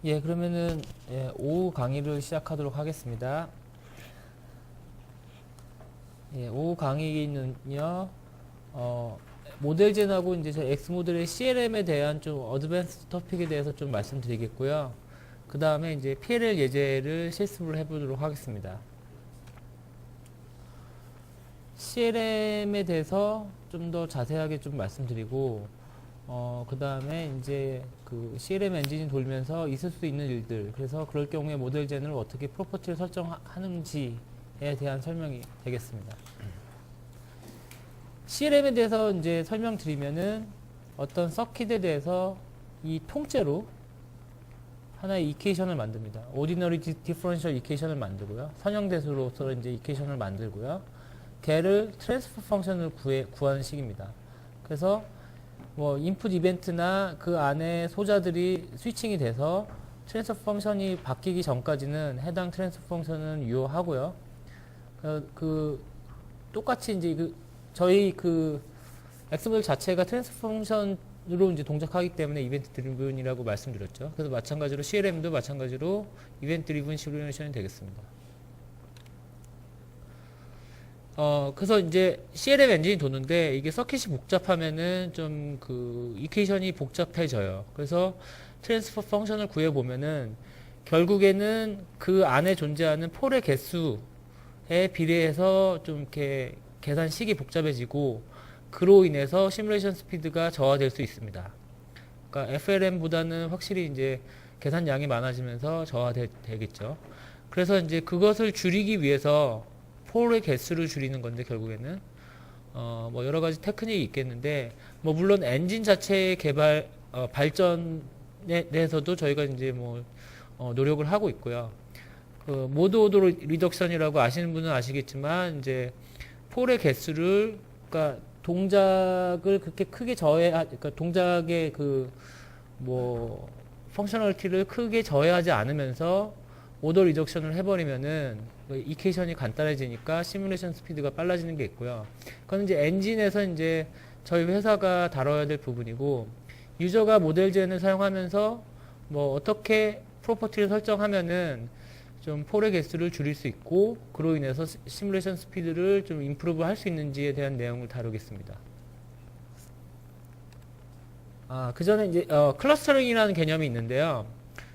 예, 그러면은 오후 강의를 시작하도록 하겠습니다. 예, 오후 강의는요, 모델젠하고 이제 저 X 모델의 CLM에 대한 좀 어드밴스 토픽에 대해서 좀 말씀드리겠고요. 그 다음에 이제 PLL 예제를 실습을 해보도록 하겠습니다. CLM에 대해서 좀 더 자세하게 좀 말씀드리고, 그 다음에 이제 그 CLM 엔진이 돌면서 있을 수 있는 일들, 그래서 그럴 경우에 모델젠을 어떻게 프로퍼티를 설정하는지에 대한 설명이 되겠습니다. CLM에 대해서 이제 설명드리면은 어떤 서킷에 대해서 이 통째로 하나의 이퀘이션을 만듭니다. Ordinary Differential Equation을 만들고요. 선형대수로서 이제 이퀘이션을 만들고요. 걔를 트랜스퍼 펑션을 구하는 식입니다. 그래서 뭐 인풋 이벤트나 그 안에 소자들이 스위칭이 돼서 트랜스퍼 펑션이 바뀌기 전까지는 해당 트랜스퍼 펑션은 유효하고요. 똑같이 이제 저희 엑스모델 자체가 트랜스퍼 펑션으로 이제 동작하기 때문에 이벤트 드리븐이라고 말씀드렸죠. 그래서 마찬가지로 CLM도 마찬가지로 이벤트 드리븐 시뮬레이션이 되겠습니다. 그래서 이제 CLM 엔진이 도는데 이게 서킷이 복잡하면은 좀 이퀘이션이 복잡해져요. 그래서 트랜스퍼 펑션을 구해보면은 결국에는 그 안에 존재하는 폴의 개수에 비례해서 좀 이렇게 계산식이 복잡해지고 그로 인해서 시뮬레이션 스피드가 저하될 수 있습니다. 그러니까 FLM보다는 확실히 이제 계산량이 많아지면서 저하되겠죠. 그래서 이제 그것을 줄이기 위해서 폴의 개수를 줄이는 건데 결국에는 뭐 여러 가지 테크닉이 있겠는데 뭐 물론 엔진 자체의 개발 발전에 대해서도 저희가 이제 뭐 노력을 하고 있고요. 모드 오더 리덕션이라고 아시는 분은 아시겠지만 이제 폴의 개수를 그러니까 동작을 그렇게 크게 그러니까 동작의 뭐 펑셔널리티를 크게 저해하지 않으면서 오더 리덕션을 해버리면은 이퀘이션이 간단해지니까 시뮬레이션 스피드가 빨라지는 게 있고요. 그건 이제 엔진에서 이제 저희 회사가 다뤄야 될 부분이고, 유저가 모델젠을 사용하면서 뭐 어떻게 프로퍼티를 설정하면은 좀 폴의 개수를 줄일 수 있고, 그로 인해서 시뮬레이션 스피드를 좀 임프루브 할 수 있는지에 대한 내용을 다루겠습니다. 그 전에 이제 클러스터링이라는 개념이 있는데요.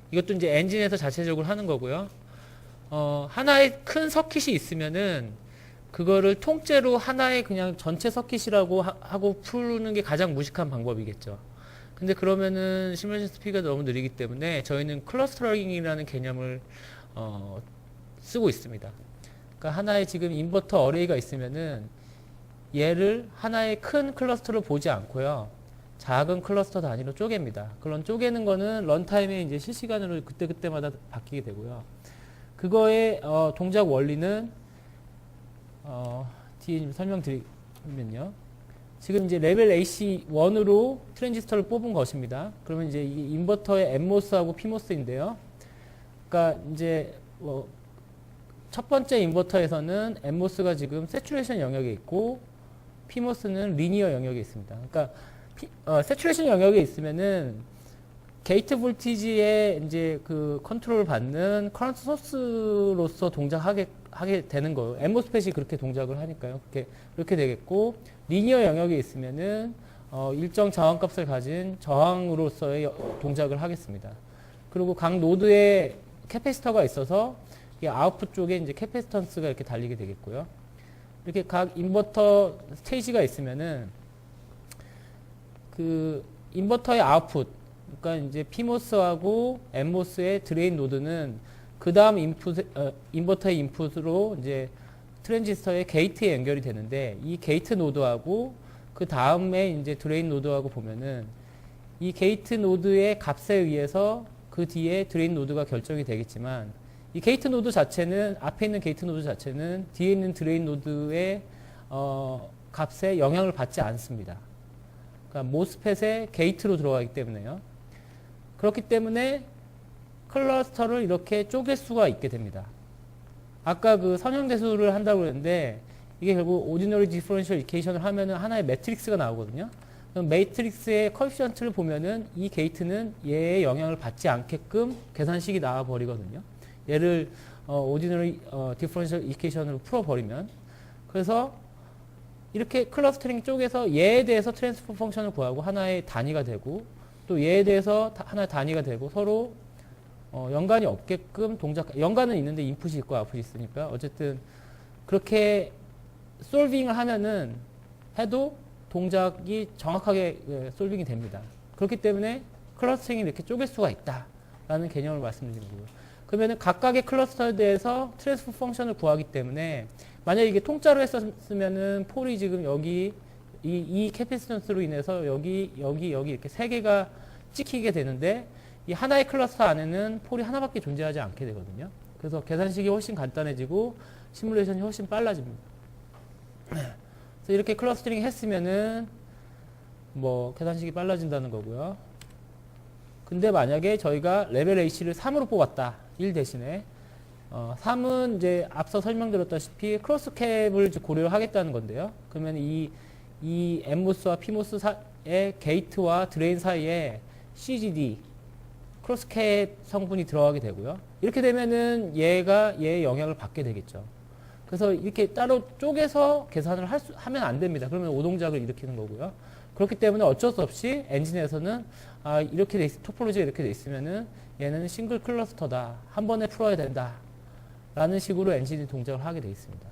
이것도 이제 엔진에서 자체적으로 하는 거고요. 하나의 큰 서킷이 있으면은 그거를 통째로 하나의 그냥 전체 서킷이라고 하고 푸는 게 가장 무식한 방법이겠죠. 근데 그러면은 시뮬레이션 스피드가 너무 느리기 때문에 저희는 클러스터링이라는 개념을 쓰고 있습니다. 그러니까 하나의 지금 인버터 어레이가 있으면은 얘를 하나의 큰 클러스터로 보지 않고요. 작은 클러스터 단위로 쪼갭니다. 그런 쪼개는 거는 런타임에 이제 실시간으로 그때그때마다 바뀌게 되고요. 그거의 동작 원리는 뒤에 좀 설명드리면요. 지금 이제 레벨 AC1으로 트랜지스터를 뽑은 것입니다. 그러면 이제 이 인버터의 NMOS하고 PMOS인데요. 그러니까 이제 첫 번째 인버터에서는 NMOS가 지금 세츄레이션 영역에 있고 PMOS는 리니어 영역에 있습니다. 그러니까 세츄레이션 영역에 있으면은 게이트 볼티지에 이제 컨트롤을 받는 커런트 소스로서 동작하게 되는 거예요. 엠모스펫이 그렇게 동작을 하니까요. 그렇게 되겠고, 리니어 영역에 있으면은, 일정 저항값을 가진 저항으로서의 동작을 하겠습니다. 그리고 각 노드에 캐패시터가 있어서, 이 아웃풋 쪽에 이제 캐패시턴스가 이렇게 달리게 되겠고요. 이렇게 각 인버터 스테이지가 있으면은, 인버터의 아웃풋, 그러니까 이제 PMOS하고 NMOS의 드레인 노드는 그 다음 인버터의 인풋으로 이제 트랜지스터의 게이트에 연결이 되는데 이 게이트 노드하고 그 다음에 이제 드레인 노드하고 보면은 이 게이트 노드의 값에 의해서 그 뒤에 드레인 노드가 결정이 되겠지만 이 게이트 노드 자체는 앞에 있는 게이트 노드 자체는 뒤에 있는 드레인 노드의 값에 영향을 받지 않습니다. 그러니까 모스펫의 게이트로 들어가기 때문에요. 그렇기 때문에 클러스터를 이렇게 쪼갤 수가 있게 됩니다. 아까 선형대수를 한다고 그랬는데 이게 결국 Ordinary Differential Equation을 하면은 하나의 매트릭스가 나오거든요. 그럼 매트릭스의 커피션트를 보면은 이 게이트는 얘의 영향을 받지 않게끔 계산식이 나와 버리거든요. 얘를 오디너리 디퍼런셜 이퀘이션으로 풀어버리면. 그래서 이렇게 클러스터링 쪽에서 얘에 대해서 트랜스포 펑션을 구하고 하나의 단위가 되고 또 얘에 대해서 하나의 단위가 되고 서로 연관이 없게끔 연관은 있는데 인풋이 있고 아웃풋이 있으니까 어쨌든 그렇게 솔빙을 하면은 해도 동작이 정확하게 솔빙이 됩니다. 그렇기 때문에 클러스터링이 이렇게 쪼갤 수가 있다라는 개념을 말씀드리는 거고요. 그러면은 각각의 클러스터에 대해서 트랜스포 펑션을 구하기 때문에 만약에 이게 통짜로 했었으면은 폴이 지금 여기 이 캐피시턴스로 인해서 여기 이렇게 세 개가 찍히게 되는데 이 하나의 클러스터 안에는 폴이 하나밖에 존재하지 않게 되거든요. 그래서 계산식이 훨씬 간단해지고 시뮬레이션이 훨씬 빨라집니다. 그래서 이렇게 클러스터링 했으면은 뭐 계산식이 빨라진다는 거고요. 근데 만약에 저희가 레벨 AC를 3으로 뽑았다. 1 대신에 3은 이제 앞서 설명드렸다시피 크로스캡을 고려하겠다는 건데요. 그러면 이 엠모스와 피모스의 게이트와 드레인 사이에 CGD 크로스캡 성분이 들어가게 되고요. 이렇게 되면은 얘의 영향을 받게 되겠죠. 그래서 이렇게 따로 쪼개서 계산을 하면 안 됩니다. 그러면 오동작을 일으키는 거고요. 그렇기 때문에 어쩔 수 없이 엔진에서는 이렇게 토폴로지가 이렇게 돼 있으면은 얘는 싱글 클러스터다. 한 번에 풀어야 된다. 라는 식으로 엔진이 동작을 하게 돼 있습니다.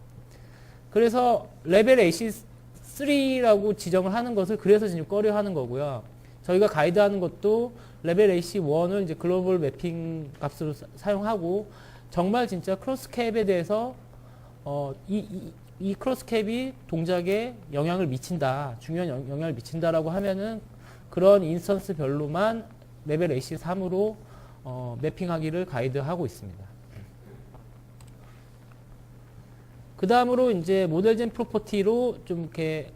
그래서 레벨 AC3라고 지정을 하는 것을 그래서 지금 꺼려 하는 거고요. 저희가 가이드하는 것도 레벨 AC1을 이제 글로벌 매핑 값으로 사용하고 정말 진짜 크로스캡에 대해서 이 크로스캡이 동작에 영향을 미친다. 중요한 영향을 미친다라고 하면은 그런 인스턴스 별로만 레벨 AC3으로 매핑하기를 가이드하고 있습니다. 그 다음으로 이제 모델젠 프로퍼티로 좀 이렇게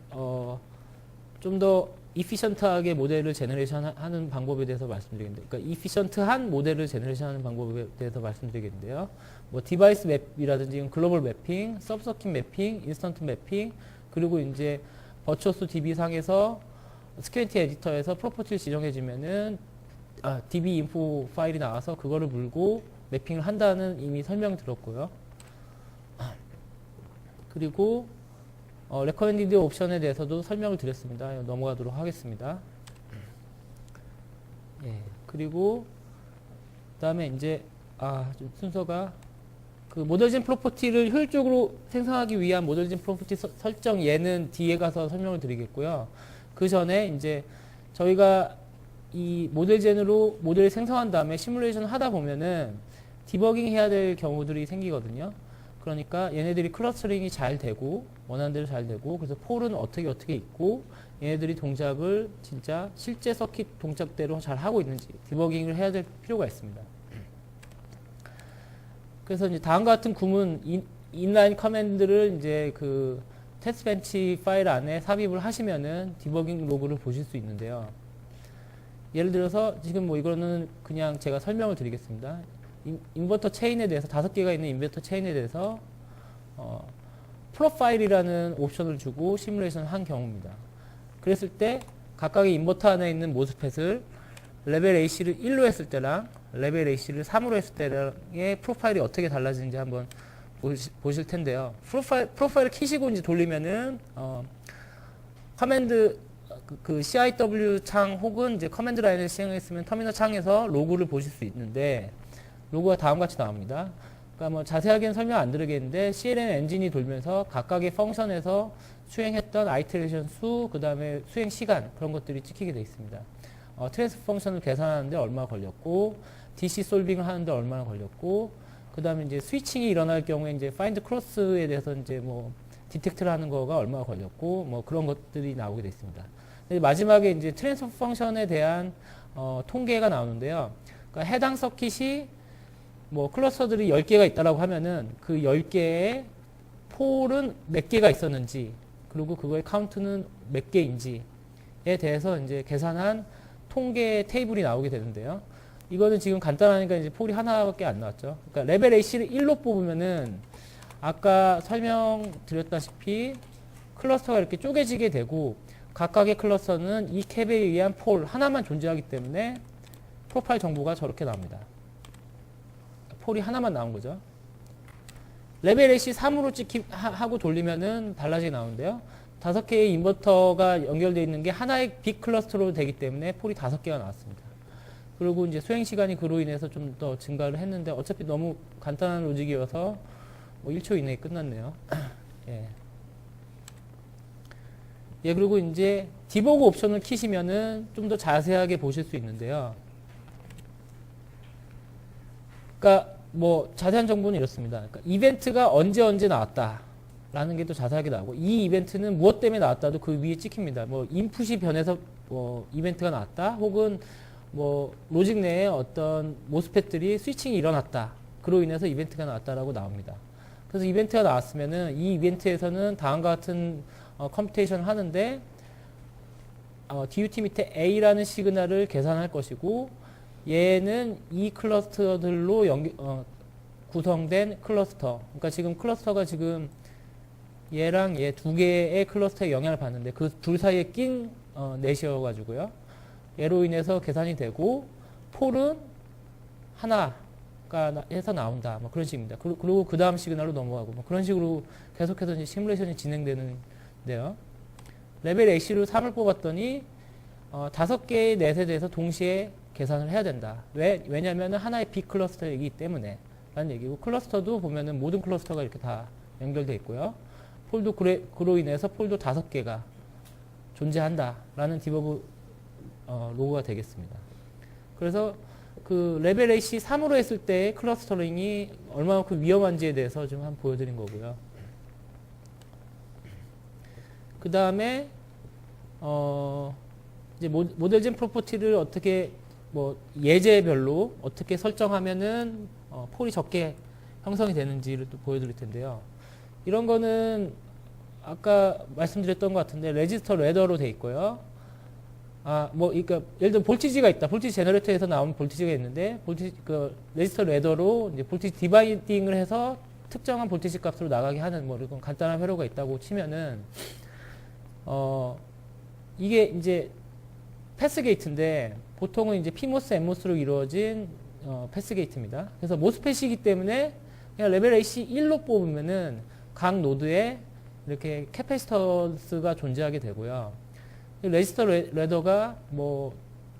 좀 더 이피션트하게 모델을 제너레이션 하는 방법에 대해서 말씀드리겠는데, 그러니까 이피션트한 모델을 제너레이션 하는 방법에 대해서 말씀드리겠는데요. 뭐 디바이스 맵이라든지 글로벌 매핑, 서브서킷 매핑, 인스턴트 매핑, 그리고 이제 버추어스 DB 상에서 스큐엔티 에디터에서 프로퍼티를 지정해 주면은 DB 인포 파일이 나와서 그거를 물고 매핑을 한다는 이미 설명 들었고요. 그리고 레커멘디드 옵션에 대해서도 설명을 드렸습니다. 넘어가도록 하겠습니다. 예, 그리고 그다음에 이제 좀 순서가 그 모델진 프로퍼티를 효율적으로 생성하기 위한 모델진 프로퍼티 설정 얘는 뒤에 가서 설명을 드리겠고요. 그 전에 이제 저희가 이 모델젠으로 모델을 생성한 다음에 시뮬레이션을 하다 보면은 디버깅 해야 될 경우들이 생기거든요. 그러니까 얘네들이 클러스터링이 잘 되고 원하는 대로 잘 되고 그래서 폴은 어떻게 있고 얘네들이 동작을 진짜 실제 서킷 동작대로 잘 하고 있는지 디버깅을 해야 될 필요가 있습니다. 그래서 이제 다음과 같은 구문 인라인 커맨드를 이제 그 테스트 벤치 파일 안에 삽입을 하시면은 디버깅 로그를 보실 수 있는데요. 예를 들어서 지금 뭐 이거는 그냥 제가 설명을 드리겠습니다. 인버터 체인에 대해서 5개가 있는 인버터 체인에 대해서 프로파일이라는 옵션을 주고 시뮬레이션을 한 경우입니다. 그랬을 때 각각의 인버터 안에 있는 모스펫을 레벨 AC를 1로 했을 때랑 레벨 AC를 3으로 했을 때랑의 프로파일이 어떻게 달라지는지 한번 보실 텐데요. 프로파일을 키시고 이제 돌리면은 커맨드 그 CIW 창 혹은 이제 커맨드 라인을 시행했으면 터미널 창에서 로그를 보실 수 있는데 로그가 다음과 같이 나옵니다. 그러니까 뭐 자세하게는 설명 안 드리겠는데 CLM 엔진이 돌면서 각각의 펑션에서 수행했던 아이터레이션 수, 그 다음에 수행 시간 그런 것들이 찍히게 되어 있습니다. 트랜스퍼 펑션을 계산하는데 얼마 걸렸고 DC 솔빙을 하는데 얼마나 걸렸고 그 다음에 이제 스위칭이 일어날 경우에 이제 파인드 크로스에 대해서 이제 뭐 디텍트를 하는 거가 얼마나 걸렸고 뭐 그런 것들이 나오게 되어 있습니다. 마지막에 이제 트랜스퍼 펑션에 대한 통계가 나오는데요. 그러니까 해당 서킷이 뭐 클러스터들이 10개가 있다라고 하면은 그 10개의 폴은 몇 개가 있었는지 그리고 그거의 카운트는 몇 개인지에 대해서 이제 계산한 통계 테이블이 나오게 되는데요. 이거는 지금 간단하니까 이제 폴이 하나밖에 안 나왔죠. 그러니까 레벨 AC를 1로 뽑으면은 아까 설명드렸다시피 클러스터가 이렇게 쪼개지게 되고 각각의 클러스터는 이 캡에 의한 폴 하나만 존재하기 때문에 프로파일 정보가 저렇게 나옵니다. 폴이 하나만 나온 거죠. 레벨 AC 3으로 하고 돌리면은 달라지게 나오는데요. 5개의 인버터가 연결되어 있는 게 하나의 빅 클러스터로 되기 때문에 폴이 5개가 나왔습니다. 그리고 이제 수행 시간이 그로 인해서 좀 더 증가를 했는데 어차피 너무 간단한 로직이어서 뭐 1초 이내에 끝났네요. 예. 예, 그리고 이제 디버그 옵션을 키시면은 좀 더 자세하게 보실 수 있는데요. 그러니까 뭐 자세한 정보는 이렇습니다. 그러니까 이벤트가 언제 나왔다 라는 게 또 자세하게 나오고, 이 이벤트는 무엇 때문에 나왔다도 그 위에 찍힙니다. 뭐 인풋이 변해서 뭐 이벤트가 나왔다, 혹은 뭐 로직 내에 어떤 모스펫들이 스위칭이 일어났다, 그로 인해서 이벤트가 나왔다라고 나옵니다. 그래서 이벤트가 나왔으면은 이 이벤트에서는 다음과 같은 컴퓨테이션을 하는데 DUT 밑에 A라는 시그널을 계산할 것이고, 얘는 이 클러스터들로 구성된 클러스터. 그러니까 지금 클러스터가 지금 얘랑 얘 두 개의 클러스터에 영향을 받는데 그 둘 사이에 낀 넷이어가지고요. 얘로 인해서 계산이 되고, 폴은 하나가 해서 나온다. 뭐 그런 식입니다. 그리고 그 다음 시그널로 넘어가고, 뭐 그런 식으로 계속해서 이제 시뮬레이션이 진행되는데요. 레벨 AC로 3을 뽑았더니 5개의 넷에 대해서 동시에 계산을 해야 된다. 왜냐하면 하나의 빅 클러스터이기 때문에 라는 얘기고, 클러스터도 보면은 모든 클러스터가 이렇게 다 연결되어 있고요. 폴도 그로 인해서 폴도 5개가 존재한다 라는 디버그 로그가 되겠습니다. 그래서 그 레벨 AC 3으로 했을 때 클러스터링이 얼마만큼 위험한지에 대해서 좀 한번 보여드린 거고요. 그 다음에 이제 모델젠 프로퍼티를 어떻게 뭐 예제별로 어떻게 설정하면은 폴이 적게 형성이 되는지를 또 보여드릴 텐데요. 이런 거는 아까 말씀드렸던 것 같은데 레지스터 레더로 돼 있고요. 그러니까 예를 들어 볼티지가 있다. 볼티지 제너레이터에서 나온 볼티지가 있는데 레지스터 레더로 이제 볼티지 디바이딩을 해서 특정한 볼티지 값으로 나가게 하는 뭐 이런 간단한 회로가 있다고 치면은 이게 이제 패스 게이트인데 보통은 이제 PMOS, NMOS로 이루어진 패스 게이트입니다. 그래서 모스펫이기 때문에 그냥 레벨 AC 1로 뽑으면은 각 노드에 이렇게 캐패시턴스가 존재하게 되고요. 레지스터 레더가 뭐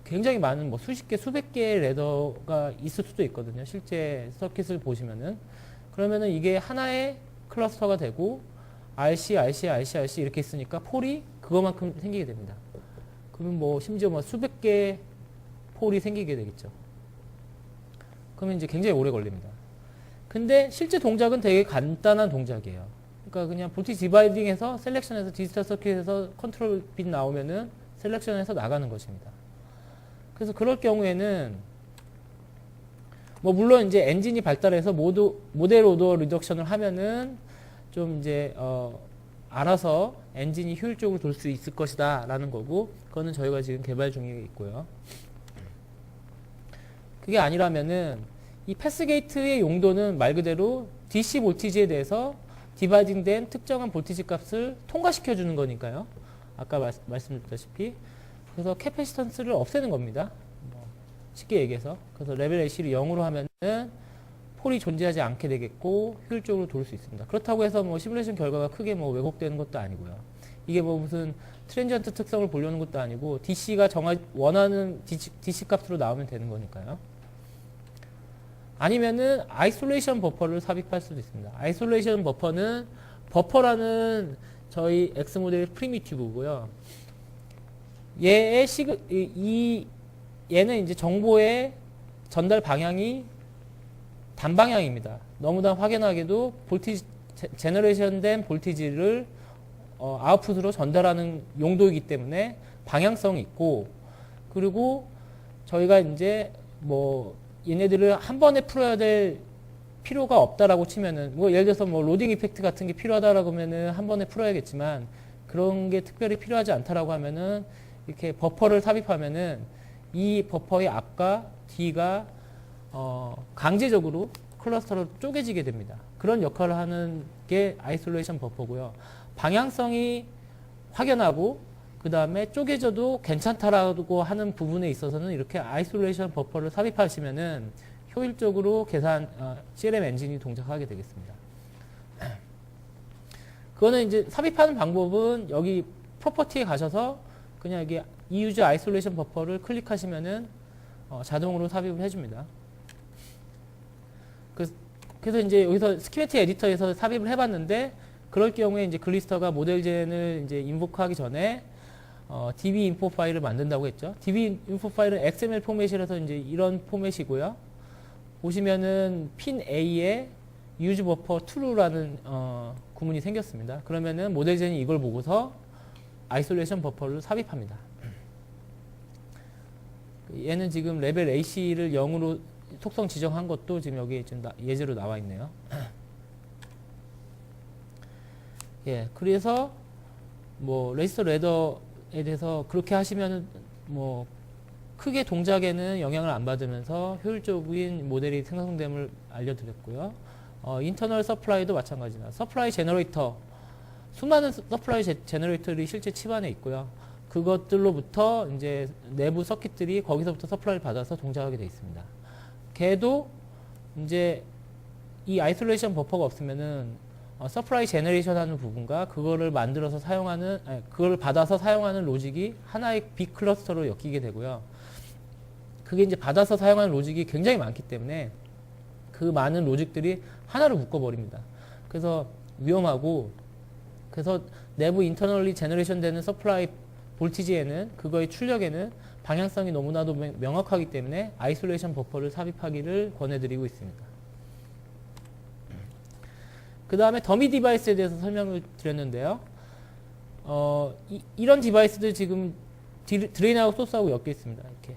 굉장히 많은 뭐 수십 개, 수백 개의 레더가 있을 수도 있거든요. 실제 서킷을 보시면은. 그러면은 이게 하나의 클러스터가 되고 RC 이렇게 있으니까 폴이 그거만큼 생기게 됩니다. 그러면 뭐 심지어 뭐 수백 개의 폴이 생기게 되겠죠. 그러면 이제 굉장히 오래 걸립니다. 근데 실제 동작은 되게 간단한 동작이에요. 그러니까 그냥 볼티지 디바이딩해서 셀렉션해서 디지털 서킷에서 컨트롤 빗 나오면은 셀렉션해서 나가는 것입니다. 그래서 그럴 경우에는 뭐 물론 이제 엔진이 발달해서 모델 오더 리덕션을 하면은 좀 이제 알아서 엔진이 효율적으로 돌 수 있을 것이다 라는 거고, 그거는 저희가 지금 개발 중에 있고요. 그게 아니라면은 이 패스게이트의 용도는 말 그대로 DC 볼티지에 대해서 디바이딩된 특정한 볼티지 값을 통과시켜 주는 거니까요. 아까 말씀드렸다시피. 그래서 캐패시턴스를 없애는 겁니다. 쉽게 얘기해서. 그래서 레벨 AC를 0으로 하면은 폴이 존재하지 않게 되겠고 효율적으로 돌 수 있습니다. 그렇다고 해서 뭐 시뮬레이션 결과가 크게 뭐 왜곡되는 것도 아니고요. 이게 뭐 무슨 트랜지언트 특성을 보려는 것도 아니고 DC가 원하는 DC 값으로 나오면 되는 거니까요. 아니면은 아이솔레이션 버퍼를 삽입할 수도 있습니다. 아이솔레이션 버퍼는 버퍼라는 저희 X 모델의 프리미티브고요. 얘는 이제 정보의 전달 방향이 단방향입니다. 너무나 확연하게도 제너레이션 된 볼티지를 아웃풋으로 전달하는 용도이기 때문에 방향성이 있고, 그리고 저희가 이제 뭐 얘네들을 한 번에 풀어야 될 필요가 없다라고 치면은, 뭐 예를 들어서 뭐 로딩 이펙트 같은 게 필요하다라고 하면은 한 번에 풀어야겠지만, 그런 게 특별히 필요하지 않다라고 하면은 이렇게 버퍼를 삽입하면은 이 버퍼의 앞과 뒤가 강제적으로 클러스터로 쪼개지게 됩니다. 그런 역할을 하는 게 아이솔레이션 버퍼고요. 방향성이 확연하고 그 다음에 쪼개져도 괜찮다라고 하는 부분에 있어서는 이렇게 아이솔레이션 버퍼를 삽입하시면은 효율적으로 CLM 엔진이 동작하게 되겠습니다. 그거는 이제 삽입하는 방법은 여기 프로퍼티에 가셔서 그냥 여기 이유즈 아이솔레이션 버퍼를 클릭하시면은 자동으로 삽입을 해줍니다. 그래서 이제 여기서 스키매틱 에디터에서 삽입을 해봤는데 그럴 경우에 이제 글리스터가 모델젠을 이제 인보크하기 전에 db info 파일을 만든다고 했죠. db info 파일은 XML 포맷이라서 이제 이런 포맷이고요. 보시면은 핀 A에 use buffer true라는 구문이 생겼습니다. 그러면은 모델젠이 이걸 보고서 아이솔레이션 버퍼를 삽입합니다. 얘는 지금 레벨 AC를 0으로 속성 지정한 것도 지금 여기 지금 예제로 나와 있네요. 예, 그래서 뭐 레지스터 레더에 대해서 그렇게 하시면은 뭐 크게 동작에는 영향을 안 받으면서 효율적인 모델이 생성됨을 알려드렸고요. 인터널 서플라이도 마찬가지나 서플라이 제너레이터 수많은 서플라이 제너레이터들이 실제 칩 안에 있고요. 그것들로부터 이제 내부 서킷들이 거기서부터 서플라이를 받아서 동작하게 되어 있습니다. 걔도 이제 이 아이솔레이션 버퍼가 없으면은 서플라이 제너레이션 하는 부분과 그거를 만들어서 사용하는, 그거를 받아서 사용하는 로직이 하나의 빅 클러스터로 엮이게 되고요. 그게 이제 받아서 사용하는 로직이 굉장히 많기 때문에 그 많은 로직들이 하나로 묶어버립니다. 그래서 위험하고, 그래서 내부 인터널리 제너레이션 되는 서플라이 볼티지에는, 그거의 출력에는 방향성이 너무나도 명확하기 때문에 아이솔레이션 버퍼를 삽입하기를 권해드리고 있습니다. 그 다음에 더미 디바이스에 대해서 설명을 드렸는데요. 이런 디바이스들 지금 드레인하고 소스하고 엮여 있습니다. 이렇게.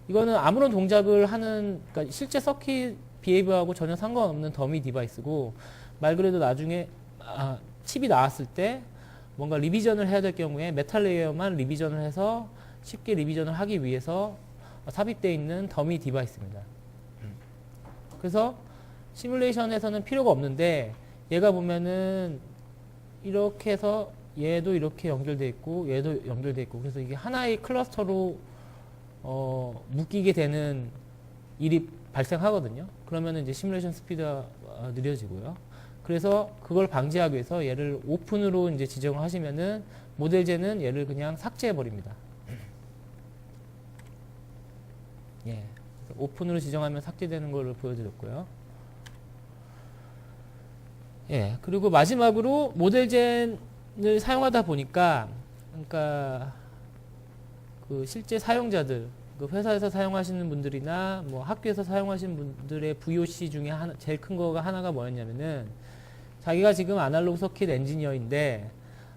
이거는 아무런 동작을 하는, 그러니까 실제 서킷 비헤이브하고 전혀 상관없는 더미 디바이스고, 말 그대로 나중에 칩이 나왔을 때 뭔가 리비전을 해야 될 경우에 메탈 레이어만 리비전을 해서 쉽게 리비전을 하기 위해서 삽입되어 있는 더미 디바이스입니다. 그래서 시뮬레이션에서는 필요가 없는데 얘가 보면은 이렇게 해서 얘도 이렇게 연결되어 있고 얘도 연결되어 있고, 그래서 이게 하나의 클러스터로 묶이게 되는 일이 발생하거든요. 그러면은 이제 시뮬레이션 스피드가 느려지고요. 그래서 그걸 방지하기 위해서 얘를 오픈으로 이제 지정을 하시면은 모델제는 얘를 그냥 삭제해 버립니다. 예. 오픈으로 지정하면 삭제되는 걸 보여드렸고요. 예. 그리고 마지막으로 모델젠을 사용하다 보니까, 그러니까 그 실제 사용자들, 그 회사에서 사용하시는 분들이나 뭐 학교에서 사용하시는 분들의 VOC 중에 제일 큰 거가 하나가 뭐였냐면은, 자기가 지금 아날로그 서킷 엔지니어인데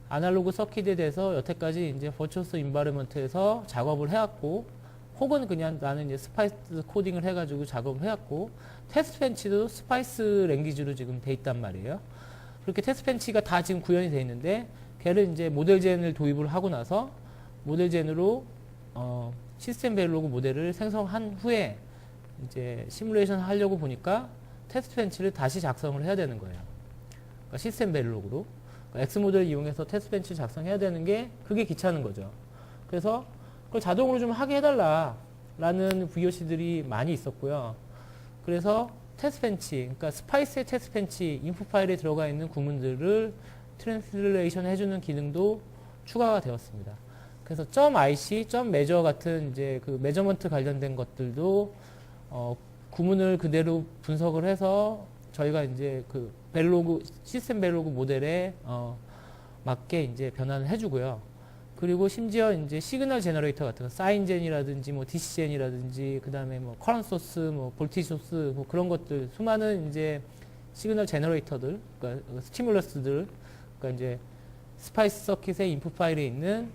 아날로그 서킷에 대해서 여태까지 이제 버추어스 인바이러먼트에서 작업을 해왔고, 혹은 그냥 나는 이제 스파이스 코딩을 해가지고 작업을 해왔고, 테스트 벤치도 스파이스 랭귀지로 지금 돼 있단 말이에요. 그렇게 테스트 벤치가 다 지금 구현이 돼 있는데, 걔를 이제 모델젠을 도입을 하고 나서 모델젠으로 시스템 베일로그 모델을 생성한 후에 이제 시뮬레이션 하려고 보니까 테스트 벤치를 다시 작성을 해야 되는 거예요. 그러니까 시스템 베일로그로. 그러니까 X 모델을 이용해서 테스트 벤치를 작성해야 되는 게, 그게 귀찮은 거죠. 그래서 그걸 자동으로 좀 하게 해달라 라는 VOC들이 많이 있었고요. 그래서 테스트 벤치, 그러니까 스파이스의 테스트 벤치 인풋 파일에 들어가 있는 구문들을 트랜슬레이션 해주는 기능도 추가가 되었습니다. 그래서 .ic, .measure 같은 이제 그 메저먼트 관련된 것들도 구문을 그대로 분석을 해서 저희가 이제 그 벨로그, 시스템 벨로그 모델에 맞게 이제 변환을 해주고요. 그리고 심지어 이제 시그널 제너레이터 같은 거, 사인젠이라든지 뭐 DC젠이라든지 그 다음에 뭐 커런트 소스, 뭐 볼티지 소스, 뭐 그런 것들, 수많은 이제 시그널 제너레이터들, 그러니까 스티뮬러스들, 그러니까 이제 스파이스 서킷의 인풋 파일에 있는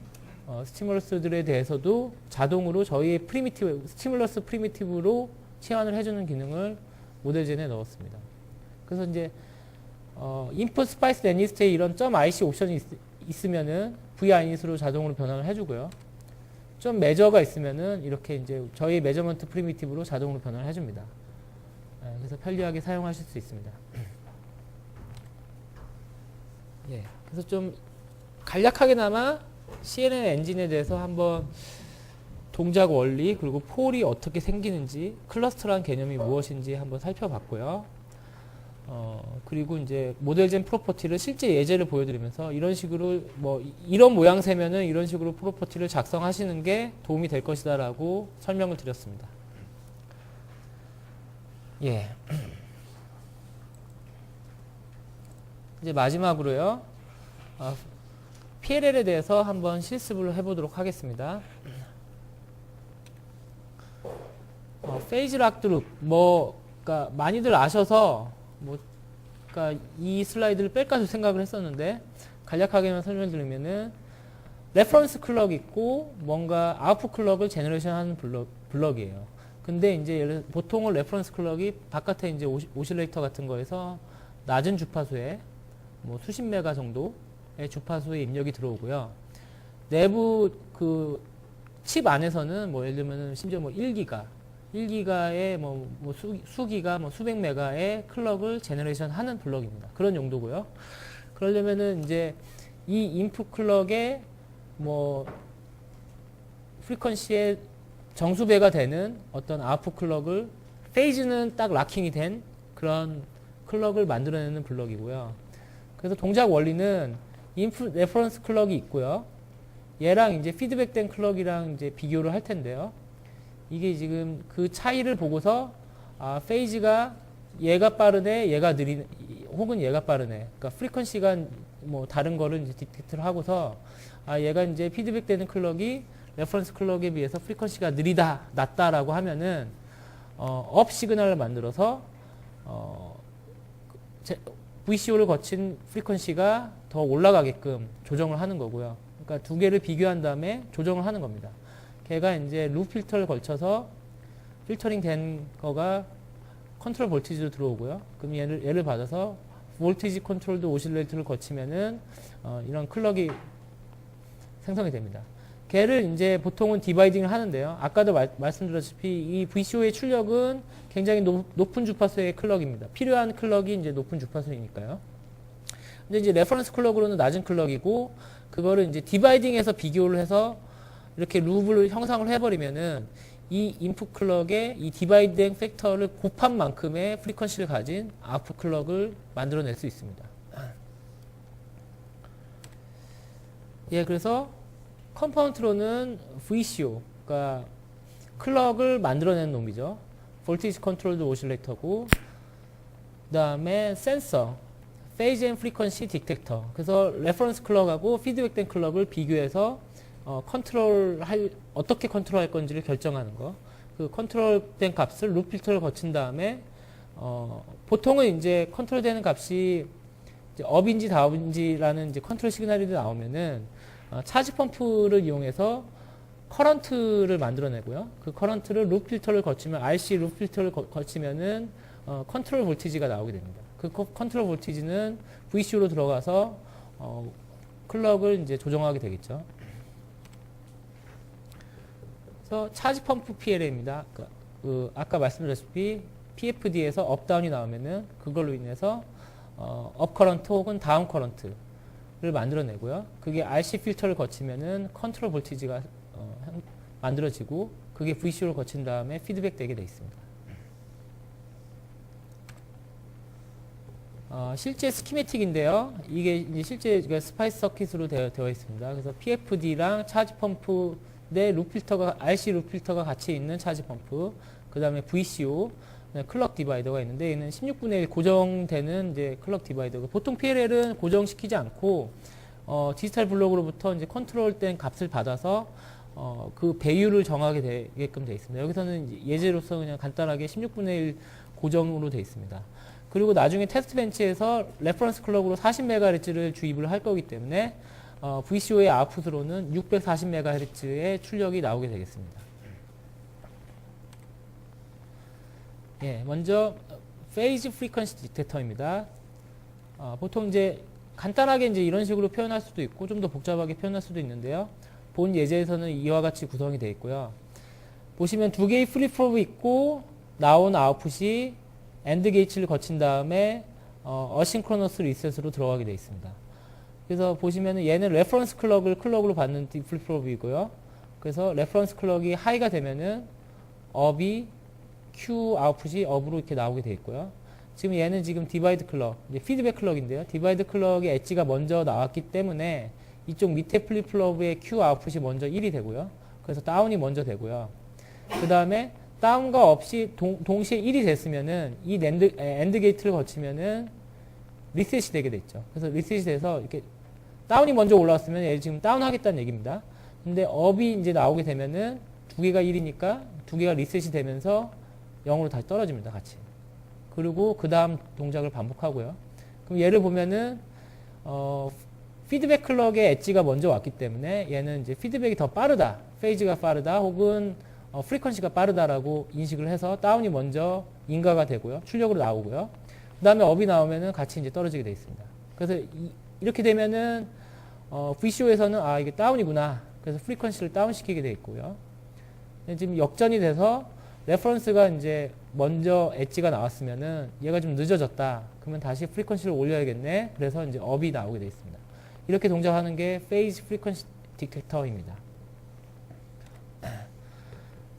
스티뮬러스들에 대해서도 자동으로 저희의 프리미티브, 스티뮬러스 프리미티브로 치환을 해주는 기능을 모델젠에 넣었습니다. 그래서 이제 input spice nist에 이런 .ic 옵션이 있으면은 v-init으로 자동으로 변환을 해주고요. measure가 있으면은 이렇게 이제 저희 measurement primitive로 자동으로 변환을 해줍니다. 그래서 편리하게 사용하실 수 있습니다. 예, 그래서 좀 간략하게나마 CNN 엔진에 대해서 한번 동작 원리 그리고 폴이 어떻게 생기는지 클러스터란 개념이 무엇인지 한번 살펴봤고요. 그리고 이제 모델젠 프로퍼티를 실제 예제를 보여드리면서 이런 식으로 뭐 이런 모양새면은 이런 식으로 프로퍼티를 작성하시는 게 도움이 될 것이다라고 설명을 드렸습니다. 예. 이제 마지막으로요. PLL에 대해서 한번 실습을 해보도록 하겠습니다. 페이지 락드 룹, 그러니까 많이들 아셔서 그러니까 이 슬라이드를 뺄까 생각을 했었는데 간략하게만 설명드리면은 레퍼런스 클럭 있고 뭔가 아웃풋 클럭을 제너레이션하는 블럭이에요. 근데 이제 보통은 레퍼런스 클럭이 바깥에 이제 오실레이터 같은 거에서 낮은 주파수에 뭐 수십 메가 정도의 주파수에 입력이 들어오고요. 내부 그 칩 안에서는 뭐 예를 들면 심지어 뭐 1기가에 수기가 수백 메가의 클럭을 제너레이션 하는 블럭입니다. 그런 용도고요. 그러려면은 이제 이 인풋 클럭의 프리퀀시의 정수배가 되는 어떤 아웃풋 클럭을 페이즈는 딱 락킹이 된 그런 클럭을 만들어내는 블럭이고요. 그래서 동작 원리는 인풋 레퍼런스 클럭이 있고요. 얘랑 이제 피드백된 클럭이랑 이제 비교를 할 텐데요. 이게 지금 그 차이를 보고서 페이지가 얘가 빠르네, 얘가 느리네, 혹은 얘가 빠르네. 그러니까 프리퀀시가 다른 거를 이제 디텍트를 하고서 얘가 이제 피드백되는 클럭이 레퍼런스 클럭에 비해서 프리퀀시가 느리다, 낮다라고 하면은 업 시그널을 만들어서 VCO를 거친 프리퀀시가 더 올라가게끔 조정을 하는 거고요. 그러니까 두 개를 비교한 다음에 조정을 하는 겁니다. 걔가 이제 룹 필터를 걸쳐서 필터링 된 거가 컨트롤 볼티지로 들어오고요. 그럼 얘를 받아서 볼티지 컨트롤드 오실레이터를 거치면은 이런 클럭이 생성이 됩니다. 걔를 이제 보통은 디바이딩을 하는데요. 아까도 말씀드렸다시피 이 VCO의 출력은 굉장히 높은 주파수의 클럭입니다. 필요한 클럭이 이제 높은 주파수이니까요. 근데 이제 레퍼런스 클럭으로는 낮은 클럭이고 그거를 이제 디바이딩해서 비교를 해서 이렇게 룹을 형성을 해버리면은 이 인풋 클럭의 이 디바이딩 팩터를 곱한 만큼의 프리퀀시를 가진 아웃풋 클럭을 만들어낼 수 있습니다. 예, 그래서 컴파운트로는 VCO, 그러니까 클럭을 만들어내는 놈이죠. 볼티지 컨트롤드 오실레이터고, 그 다음에 센서, 페이즈 앤 프리퀀시 디텍터. 그래서 레퍼런스 클럭하고 피드백된 클럭을 비교해서 어떻게 컨트롤할 건지를 결정하는 거. 그 컨트롤된 값을 룹 필터를 거친 다음에 보통은 이제 컨트롤되는 값이 이제 업인지 다운인지라는 이제 컨트롤 시그널이 나오면은 차지 펌프를 이용해서 커런트를 만들어내고요. 그 커런트를 룹 필터를 거치면 RC 룹 필터를 거치면은 컨트롤 볼티지가 나오게 됩니다. 그 컨트롤 볼티지는 VCO로 들어가서 클럭을 이제 조정하게 되겠죠. 그래서 차지 펌프 PLA입니다. 아까 말씀드렸다시피 PFD에서 업다운이 나오면은 그걸로 인해서 업 커런트 혹은 다운 커런트를 만들어내고요. 그게 RC 필터를 거치면은 컨트롤 볼티지가 만들어지고 그게 VCO를 거친 다음에 피드백 되게 되어 있습니다. 실제 스키매틱인데요. 이게 이제 실제 스파이스 서킷으로 되어 있습니다. 그래서 PFD랑 차지 펌프 내 룹 필터가, RC 룹 필터가 같이 있는 차지 펌프, 그 다음에 VCO, 클럭 디바이더가 있는데, 얘는 16분의 1 고정되는 이제 클럭 디바이더고, 보통 PLL은 고정시키지 않고, 디지털 블록으로부터 이제 컨트롤된 값을 받아서, 그 배율을 정하게 되게끔 되어 있습니다. 여기서는 이제 예제로서 그냥 간단하게 16분의 1 고정으로 되어 있습니다. 그리고 나중에 테스트 벤치에서 레퍼런스 클럭으로 40MHz를 주입을 할 거기 때문에 VCO의 아웃풋으로는 640MHz의 출력이 나오게 되겠습니다. 예, 먼저 페이즈 프리퀀시 디텍터입니다. 보통 이제 간단하게 이제 이런 식으로 표현할 수도 있고 좀 더 복잡하게 표현할 수도 있는데요. 본 예제에서는 이와 같이 구성이 되어 있고요. 보시면 두 개의 플립프롭이 있고 나온 아웃풋이 엔드 게이트를 거친 다음에 어싱크로너스 리셋으로 들어가게 되어 있습니다. 그래서 보시면은 얘는 레퍼런스 클럭을 클럭으로 받는 플립플롭이고요. 그래서 레퍼런스 클럭이 하이가 되면은 업이 Q 아웃풋이 업으로 이렇게 나오게 돼 있고요. 지금 얘는 지금 디바이드 클럭, 이제 피드백 클럭인데요. 디바이드 클럭의 엣지가 먼저 나왔기 때문에 이쪽 밑에 플립플롭의 Q 아웃풋이 먼저 1이 되고요. 그래서 다운이 먼저 되고요. 그 다음에 다운과 업이 동시에 1이 됐으면은 이 엔드 게이트를 거치면은 리셋이 되게 됐죠. 그래서 리셋이 돼서 이렇게 다운이 먼저 올라왔으면 얘 지금 다운 하겠다는 얘기입니다. 근데 업이 이제 나오게 되면은 두 개가 1이니까 두 개가 리셋이 되면서 0으로 다시 떨어집니다. 같이. 그리고 그 다음 동작을 반복하고요. 그럼 얘를 보면은 피드백 클럭의 엣지가 먼저 왔기 때문에 얘는 이제 피드백이 더 빠르다, 페이즈가 빠르다, 혹은 프리퀀시가 빠르다라고 인식을 해서 다운이 먼저 인가가 되고요. 출력으로 나오고요. 그 다음에 업이 나오면은 같이 이제 떨어지게 되어 있습니다. 그래서 이렇게 되면은 VCO에서는 아 이게 다운이구나. 그래서 프리퀀시를 다운시키게 되어 있고요. 지금 역전이 돼서 레퍼런스가 이제 먼저 엣지가 나왔으면은 얘가 좀 늦어졌다. 그러면 다시 프리퀀시를 올려야겠네. 그래서 이제 업이 나오게 되어 있습니다. 이렇게 동작하는 게 페이즈 프리퀀시 디텍터입니다.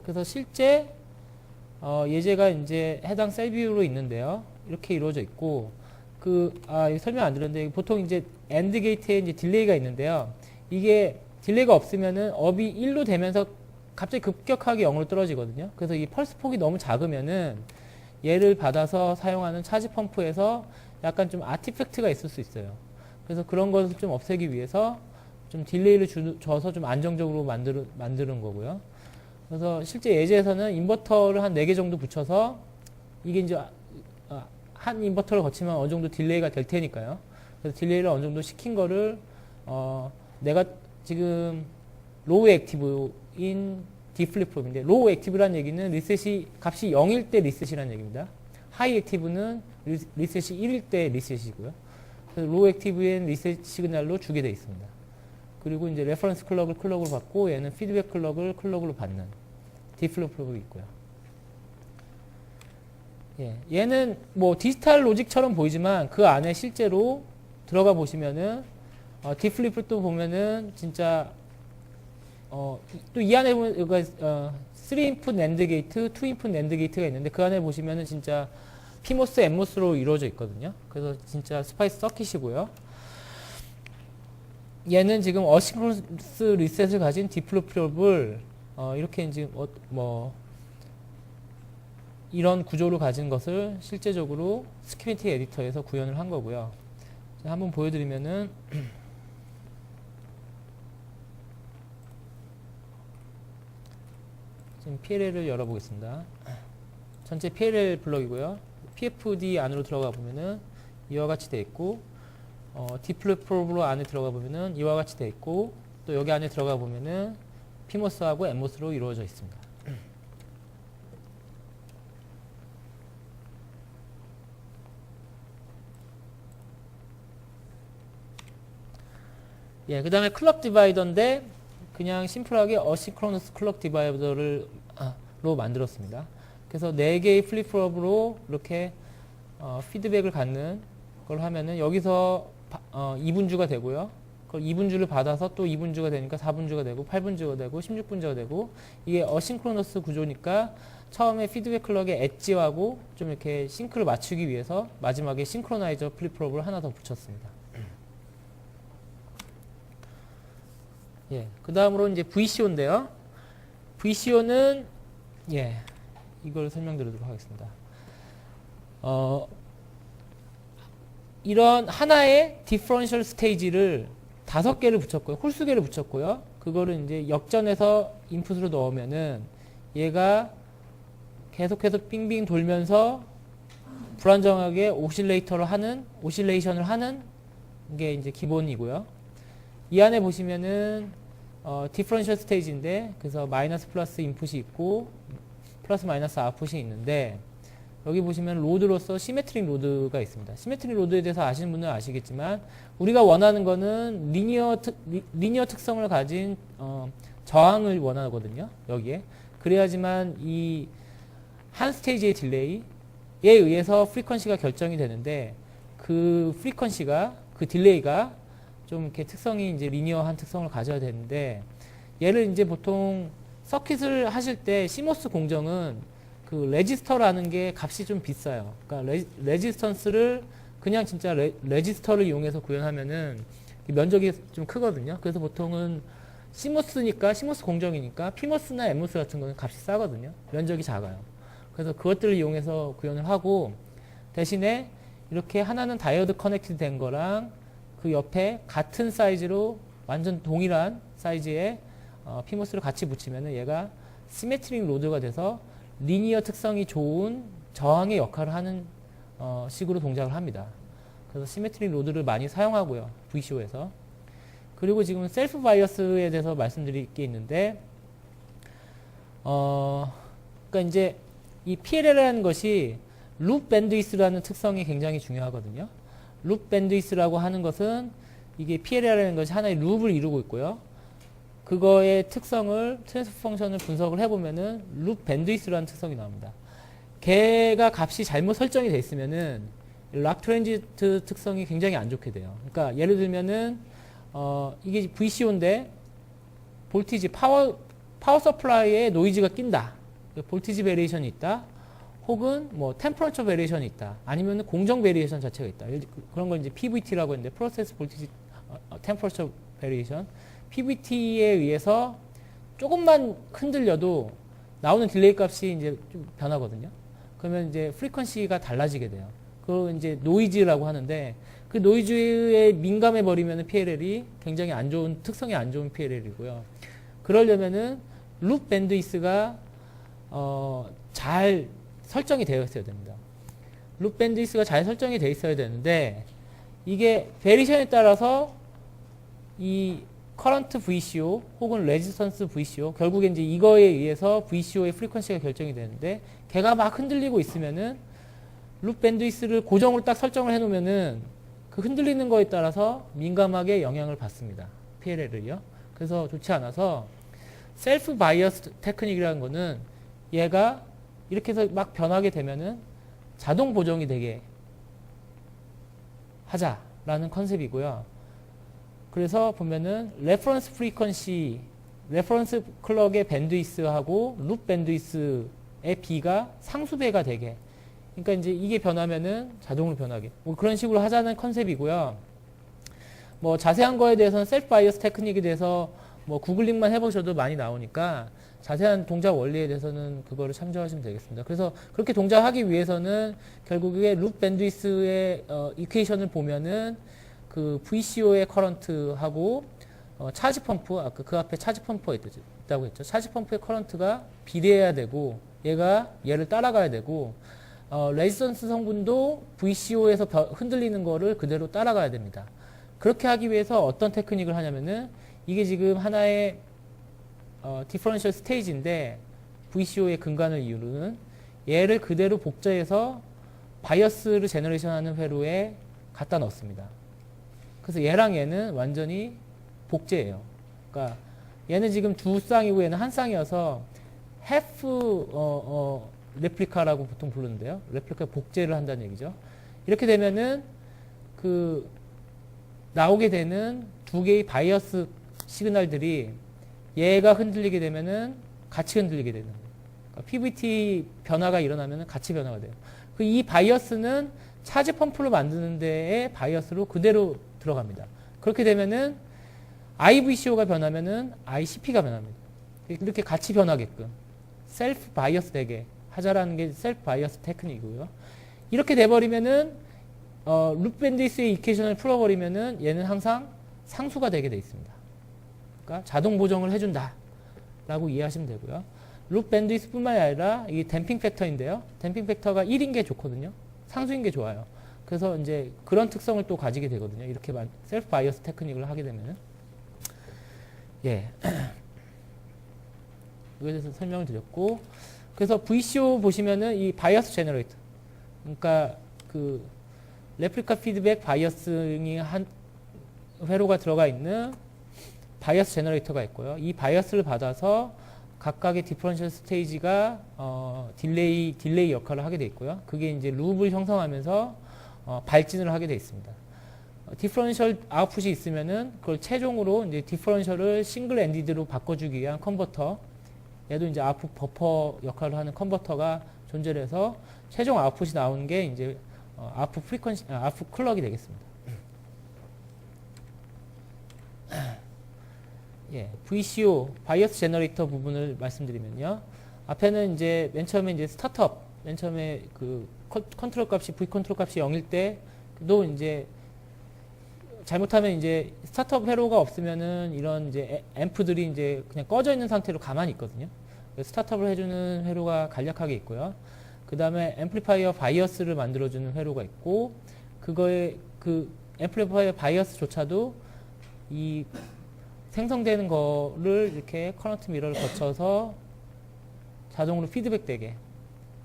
그래서 실제 예제가 이제 해당 셀뷰로 있는데요. 이렇게 이루어져 있고 이거 설명 안 드렸는데 보통 이제 엔드 게이트에 이제 딜레이가 있는데요. 이게 딜레이가 없으면은 업이 1로 되면서 갑자기 급격하게 0으로 떨어지거든요. 그래서 이 펄스 폭이 너무 작으면은 얘를 받아서 사용하는 차지 펌프에서 약간 좀 아티팩트가 있을 수 있어요. 그래서 그런 것을 좀 없애기 위해서 좀 딜레이를 줘서 좀 안정적으로 만드는 거고요. 그래서 실제 예제에서는 인버터를 한 4개 정도 붙여서 이게 이제 한 인버터를 거치면 어느 정도 딜레이가 될 테니까요. 그래서 딜레이를 어느 정도 시킨 거를 내가 지금 로우 액티브인 디플립플롭인데 로우 액티브라는 얘기는 리셋이 값이 0일 때 리셋이라는 얘기입니다. 하이 액티브는 리셋이 1일 때 리셋이고요. 그래서 로우 액티브엔 리셋 시그널로 주게 되어 있습니다. 그리고 이제 레퍼런스 클럭을 클럭으로 받고 얘는 피드백 클럭을 클럭으로 받는 디플립플롭이 있고요. 예, 얘는 뭐 디지털 로직처럼 보이지만 그 안에 실제로 들어가 보시면은 디플립플도 보면은 진짜 또 이 안에 보면 3인풋 낸드 게이트, 2인풋 낸드 게이트가 있는데 그 안에 보시면은 진짜 PMOS, NMOS로 이루어져 있거든요. 그래서 진짜 스파이스 서킷이고요. 얘는 지금 어싱크로너스 리셋을 가진 디플립플롭을 이렇게 지금 이런 구조를 가진 것을 실제적으로 스키매틱 에디터에서 구현을 한 거고요. 한번 보여드리면은 지금 PLL을 열어보겠습니다. 전체 PLL 블럭이고요. PFD 안으로 들어가 보면은 이와 같이 되어 있고, 디플립플롭으로 안에 들어가 보면은 이와 같이 되어 있고, 또 여기 안에 들어가 보면은 PMOS하고 NMOS로 이루어져 있습니다. 예, 그 다음에 클럭 디바이더인데 그냥 심플하게 어시크로너스 클럭 디바이더로 만들었습니다. 그래서 4개의 플립플롭으로 이렇게 피드백을 갖는 걸 하면은 여기서 2분주가 되고요. 그걸 2분주를 받아서 또 2분주가 되니까 4분주가 되고 8분주가 되고 16분주가 되고 이게 어싱크로너스 구조니까 처음에 피드백 클럭의 엣지하고 좀 이렇게 싱크를 맞추기 위해서 마지막에 싱크로나이저 플립플롭을 하나 더 붙였습니다. 예, 그 다음으로 이제 VCO인데요. VCO는 예, 이걸 설명드리도록 하겠습니다. 이런 하나의 디퍼런셜 스테이지를 5개를 붙였고요. 홀수개를 붙였고요. 그거를 이제 역전해서 인풋으로 넣으면은 얘가 계속해서 빙빙 돌면서 불안정하게 오실레이션을 하는 게 이제 기본이고요. 이 안에 보시면은 디퍼런셜 스테이지인데 그래서 마이너스 플러스 인풋이 있고 플러스 마이너스 아웃풋이 있는데 여기 보시면 로드로서 시메트릭 로드가 있습니다. 시메트릭 로드에 대해서 아시는 분은 아시겠지만 우리가 원하는 거는 리니어 특성을 가진 저항을 원하거든요. 여기에 그래야지만 이 한 스테이지의 딜레이에 의해서 프리퀀시가 결정이 되는데 그 딜레이가 좀 이렇게 특성이 이제 리니어한 특성을 가져야 되는데, 얘를 이제 보통 서킷을 하실 때 시모스 공정은 그 레지스터라는 게 값이 좀 비싸요. 그러니까 레지스턴스를 그냥 진짜 레지스터를 이용해서 구현하면은 면적이 좀 크거든요. 그래서 보통은 시모스니까, 시모스 공정이니까 피모스나 엠모스 같은 거는 값이 싸거든요. 면적이 작아요. 그래서 그것들을 이용해서 구현을 하고, 대신에 이렇게 하나는 다이오드 커넥트 된 거랑 그 옆에 같은 사이즈로 완전 동일한 사이즈의 피모스를 같이 붙이면은 얘가 시메트릭 로드가 돼서 리니어 특성이 좋은 저항의 역할을 하는 식으로 동작을 합니다. 그래서 시메트릭 로드를 많이 사용하고요. VCO에서. 그리고 지금 셀프 바이어스에 대해서 말씀드릴 게 있는데, 그러니까 이제 이 PLL이라는 것이 룹 밴드위스라는 특성이 굉장히 중요하거든요. 룹 밴드위스라고 하는 것은 이게 PLL이라는 것이 하나의 룹을 이루고 있고요. 그거의 특성을 트랜스퍼 펑션을 분석을 해보면은 룹 밴드위스라는 특성이 나옵니다. 걔가 값이 잘못 설정이 돼 있으면은 락 트랜지트 특성이 굉장히 안 좋게 돼요. 그러니까 예를 들면은 이게 VCO인데 볼티지 파워 서플라이에 노이즈가 낀다. 볼티지 베리에이션이 있다. 혹은 뭐 템퍼러처 베리에이션이 있다. 아니면 공정 베리에이션 자체가 있다. 그런 걸 이제 PVT라고 했는데 프로세스 볼티지 템퍼러처 베리에이션. PVT에 의해서 조금만 흔들려도 나오는 딜레이 값이 이제 좀 변하거든요. 그러면 이제 프리퀀시가 달라지게 돼요. 그 이제 노이즈라고 하는데 그 노이즈에 민감해 버리면 PLL이 굉장히 안 좋은 특성이 안 좋은 PLL이고요. 그러려면은 룹 밴드위스가 잘 설정이 되어 있어야 됩니다. 룹 밴드위스가 잘 설정이 되어 있어야 되는데 이게 베리션에 따라서 이 커런트 VCO 혹은 레지스턴스 VCO 결국에 이제 이거에 의해서 VCO의 프리퀀시가 결정이 되는데 걔가 막 흔들리고 있으면은 룹 밴드위스를 고정으로 딱 설정을 해 놓으면은 그 흔들리는 거에 따라서 민감하게 영향을 받습니다. PLL을요. 그래서 좋지 않아서 셀프 바이어스 테크닉이라는 거는 얘가 이렇게 해서 막 변하게 되면은 자동 보정이 되게 하자라는 컨셉이고요. 그래서 보면은 레퍼런스 프리퀀시, 레퍼런스 클럭의 밴드위스하고 룹 밴드위스의 B가 상수배가 되게. 그러니까 이제 이게 변하면은 자동으로 변하게. 뭐 그런 식으로 하자는 컨셉이고요. 뭐 자세한 거에 대해서는 셀프 바이어스 테크닉에 대해서 뭐 구글링만 해보셔도 많이 나오니까 자세한 동작 원리에 대해서는 그거를 참조하시면 되겠습니다. 그래서 그렇게 동작하기 위해서는 결국에 룹 밴드위스의 이퀘이션을 보면은 그 VCO의 커런트하고 차지 펌프, 아까 그 앞에 차지 펌프가 있다고 했죠. 차지 펌프의 커런트가 비례해야 되고 얘가 얘를 따라가야 되고 레지스턴스 성분도 VCO에서 흔들리는 거를 그대로 따라가야 됩니다. 그렇게 하기 위해서 어떤 테크닉을 하냐면은 이게 지금 하나의 디퍼런셜 스테이지인데 VCO의 근간을 이루는 얘를 그대로 복제해서 바이어스를 제너레이션하는 회로에 갖다 넣습니다. 그래서 얘랑 얘는 완전히 복제예요. 그러니까 얘는 지금 두 쌍이고 얘는 한 쌍이어서 half 레플리카라고 보통 부르는데요. 레플리카 복제를 한다는 얘기죠. 이렇게 되면은 그 나오게 되는 두 개의 바이어스 시그널들이 얘가 흔들리게 되면은 같이 흔들리게 되는 거예요. 그러니까 PVT 변화가 일어나면은 같이 변화가 돼요. 그 이 바이어스는 차지 펌프를 만드는 데에 바이어스로 그대로 들어갑니다. 그렇게 되면은 IVCO가 변하면은 ICP가 변합니다. 이렇게 같이 변하게끔 셀프 바이어스 되게 하자라는 게 셀프 바이어스 테크닉이고요. 이렇게 돼버리면은 룹 밴드위스의 이퀘이션을 풀어버리면은 얘는 항상 상수가 되게 돼 있습니다. 그러니까 자동 보정을 해준다라고 이해하시면 되고요. 룹 밴드위스뿐만이 아니라 이게 댐핑 팩터인데요. 댐핑 팩터가 1인 게 좋거든요. 상수인 게 좋아요. 그래서 이제 그런 특성을 또 가지게 되거든요. 이렇게 셀프 바이어스 테크닉을 하게 되면은. 예. 이거에 대해서 설명을 드렸고. 그래서 VCO 보시면은 이 바이어스 제너레이터. 그러니까 그 레플리카 피드백 바이어스이 한 회로가 들어가 있는 바이어스 제너레이터가 있고요. 이 바이어스를 받아서 각각의 디퍼런셜 스테이지가 딜레이 역할을 하게 돼 있고요. 그게 이제 룹을 형성하면서 발진을 하게 돼 있습니다. 디퍼런셜 아웃풋이 있으면은 그걸 최종으로 이제 디퍼런셜을 싱글 엔디드로 바꿔주기 위한 컨버터, 얘도 이제 아웃풋 버퍼 역할을 하는 컨버터가 존재를 해서 최종 아웃풋이 나오는 게 이제 아웃풋 프리퀀시, 아웃풋 클럭이 되겠습니다. 예, VCO, 바이어스 제너레이터 부분을 말씀드리면요. 앞에는 이제 맨 처음에 이제 스타트업, 맨 처음에 그 컨트롤 값이, V 컨트롤 값이 0일 때도 이제 잘못하면 이제 스타트업 회로가 없으면은 이런 이제 앰프들이 이제 그냥 꺼져 있는 상태로 가만히 있거든요. 스타트업을 해주는 회로가 간략하게 있고요. 그 다음에 앰플리파이어 바이어스를 만들어주는 회로가 있고, 그거에 그 앰플리파이어 바이어스조차도 이 생성되는 거를 이렇게 커런트 미러를 거쳐서 자동으로 피드백 되게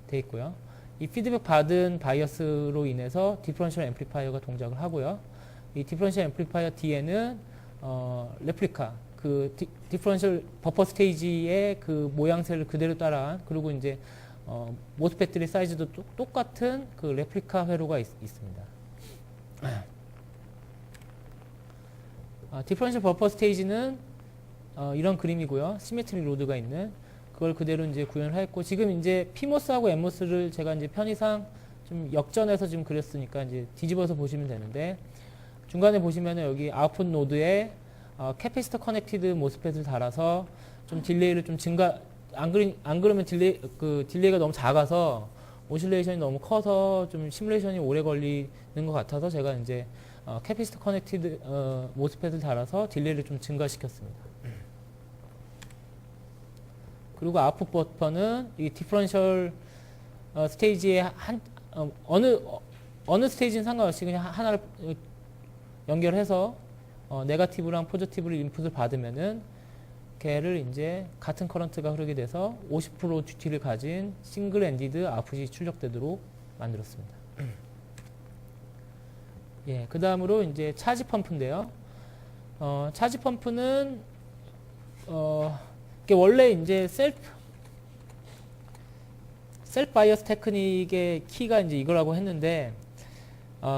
돼 있고요. 이 피드백 받은 바이어스로 인해서 디퍼런셜 앰플리파이어가 동작을 하고요. 이 디퍼런셜 앰플리파이어 뒤에는 레플리카, 그 디퍼런셜 버퍼 스테이지의 그 모양새를 그대로 따라한, 그리고 이제 모스펫들의 사이즈도 똑같은 그 레플리카 회로가 있습니다. 디퍼런셜 버퍼 스테이지는 이런 그림이고요. 시메트리 로드가 있는 그걸 그대로 이제 구현을 했고, 지금 이제 피모스하고 엠모스를 제가 이제 편의상 좀 역전해서 지금 그렸으니까 이제 뒤집어서 보시면 되는데, 중간에 보시면은 여기 아웃풋 노드에 캐피시터 커넥티드 모스펫을 달아서 좀 딜레이를 좀 안 그러면 딜레이가 너무 작아서 오실레이션이 너무 커서 좀 시뮬레이션이 오래 걸리는 것 같아서 제가 이제 캐피시터 커넥티드 모스펫을 달아서 딜레이를 좀 증가시켰습니다. 그리고 아웃풋 버퍼는 이 디퍼런셜 스테이지의 어느 스테이지는 상관없이 그냥 하나를 연결해서 네거티브랑 포지티브를 인풋을 받으면은 걔를 이제 같은 커런트가 흐르게 돼서 50% 듀티를 가진 싱글 엔디드 아웃풋이 출력되도록 만들었습니다. 예, 그 다음으로 이제 차지 펌프인데요. 차지 펌프는 이게 원래 이제 셀프 바이어스 테크닉의 키가 이제 이거라고 했는데,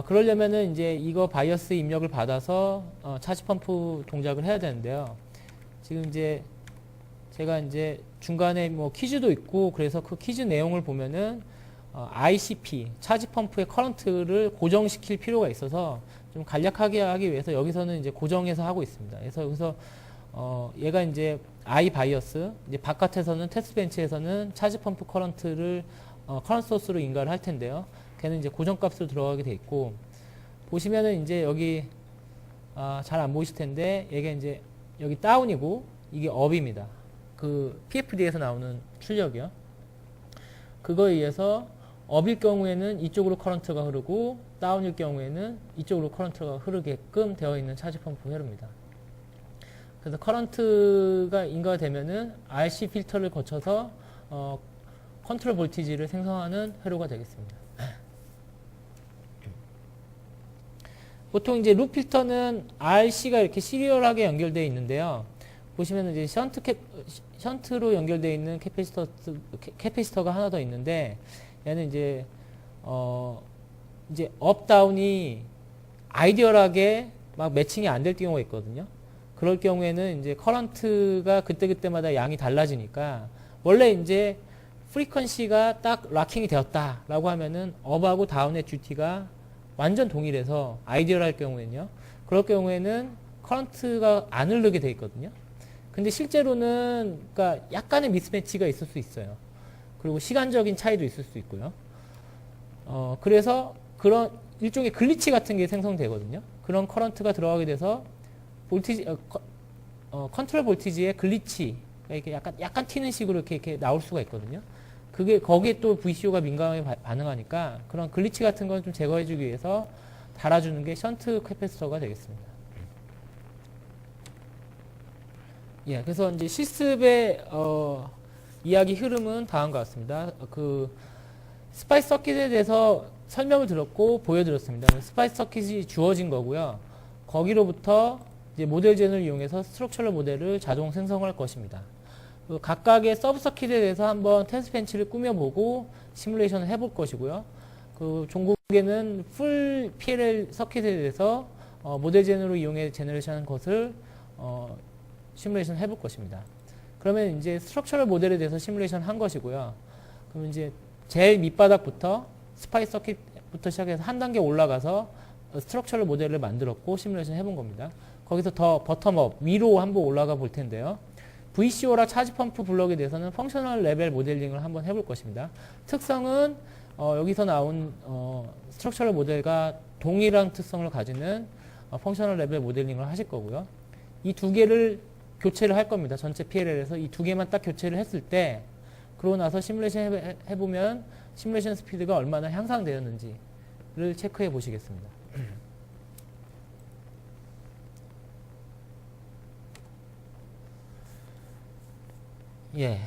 그러려면은 이제 이거 바이어스 입력을 받아서 차지 펌프 동작을 해야 되는데요. 지금 이제 제가 이제 중간에 뭐 퀴즈도 있고, 그래서 그 퀴즈 내용을 보면은 ICP 차지 펌프의 커런트를 고정시킬 필요가 있어서 좀 간략하게 하기 위해서 여기서는 이제 고정해서 하고 있습니다. 그래서 여기서 얘가 이제 I 바이어스, 이제 바깥에서는 테스트 벤치에서는 차지 펌프 커런트를 커런트 소스로 인가를 할 텐데요. 걔는 이제 고정값으로 들어가게 돼 있고, 보시면은 이제 여기 잘 안 보이실 텐데, 얘가 이제 여기 다운이고 이게 업입니다. 그 PFD에서 나오는 출력이요. 그거에 의해서 업일 경우에는 이쪽으로 커런트가 흐르고, 다운일 경우에는 이쪽으로 커런트가 흐르게끔 되어 있는 차지 펌프 회로입니다. 그래서 커런트가 인가가 되면은 RC 필터를 거쳐서 컨트롤 볼티지를 생성하는 회로가 되겠습니다. 보통 이제 룹 필터는 RC가 이렇게 시리얼하게 연결되어 있는데요. 보시면 이제 션트로 연결되어 있는 캐패시터가 하나 더 있는데, 얘는 이제 업 다운이 아이디얼하게 막 매칭이 안 될 경우가 있거든요. 그럴 경우에는 이제 커런트가 그때그때마다 양이 달라지니까, 원래 이제 프리퀀시가 딱 락킹이 되었다라고 하면은 업하고 다운의 듀티가 완전 동일해서 아이디얼할 경우에는요. 그럴 경우에는 커런트가 안 흐르게 돼 있거든요. 근데 실제로는 그러니까 약간의 미스매치가 있을 수 있어요. 그리고 시간적인 차이도 있을 수 있고요. 그래서 그런 일종의 글리치 같은 게 생성되거든요. 그런 커런트가 들어가게 돼서 볼티지, 컨트롤 볼티지의 글리치, 이렇게 약간 튀는 식으로 이렇게 나올 수가 있거든요. 그게 거기에 또 VCO가 민감하게 반응하니까 그런 글리치 같은 건 좀 제거해주기 위해서 달아주는 게 션트 캐패시터가 되겠습니다. 예, 그래서 이제 실습의 이야기 흐름은 다음과 같습니다. 그 스파이스 서킷에 대해서 설명을 들었고 보여드렸습니다. 스파이스 서킷이 주어진 거고요. 거기로부터 이제 모델 젠을 이용해서 스트럭처럴 모델을 자동 생성할 것입니다. 그 각각의 서브 서킷에 대해서 한번 테스트 벤치를 꾸며보고 시뮬레이션을 해볼 것이고요. 그 종국에는 풀 PLL 서킷에 대해서 모델젠으로 이용해 제너레이션한 것을 시뮬레이션 해볼 것입니다. 그러면 이제 스트럭처럴 모델에 대해서 시뮬레이션 한 것이고요. 그러면 이제 제일 밑바닥부터 스파이스 서킷부터 시작해서 한 단계 올라가서 스트럭처럴 모델을 만들었고 시뮬레이션 해본 겁니다. 거기서 더 버텀업 위로 한번 올라가 볼 텐데요. VCO라 차지 펌프 블럭에 대해서는 펑셔널 레벨 모델링을 한번 해볼 것입니다. 특성은 여기서 나온 스트럭처럴 모델과 동일한 특성을 가지는 펑셔널 레벨 모델링을 하실 거고요. 이 두 개를 교체를 할 겁니다. 전체 PLL에서 이 두 개만 딱 교체를 했을 때 그러고 나서 시뮬레이션 해보면 시뮬레이션 스피드가 얼마나 향상되었는지를 체크해 보시겠습니다. 예.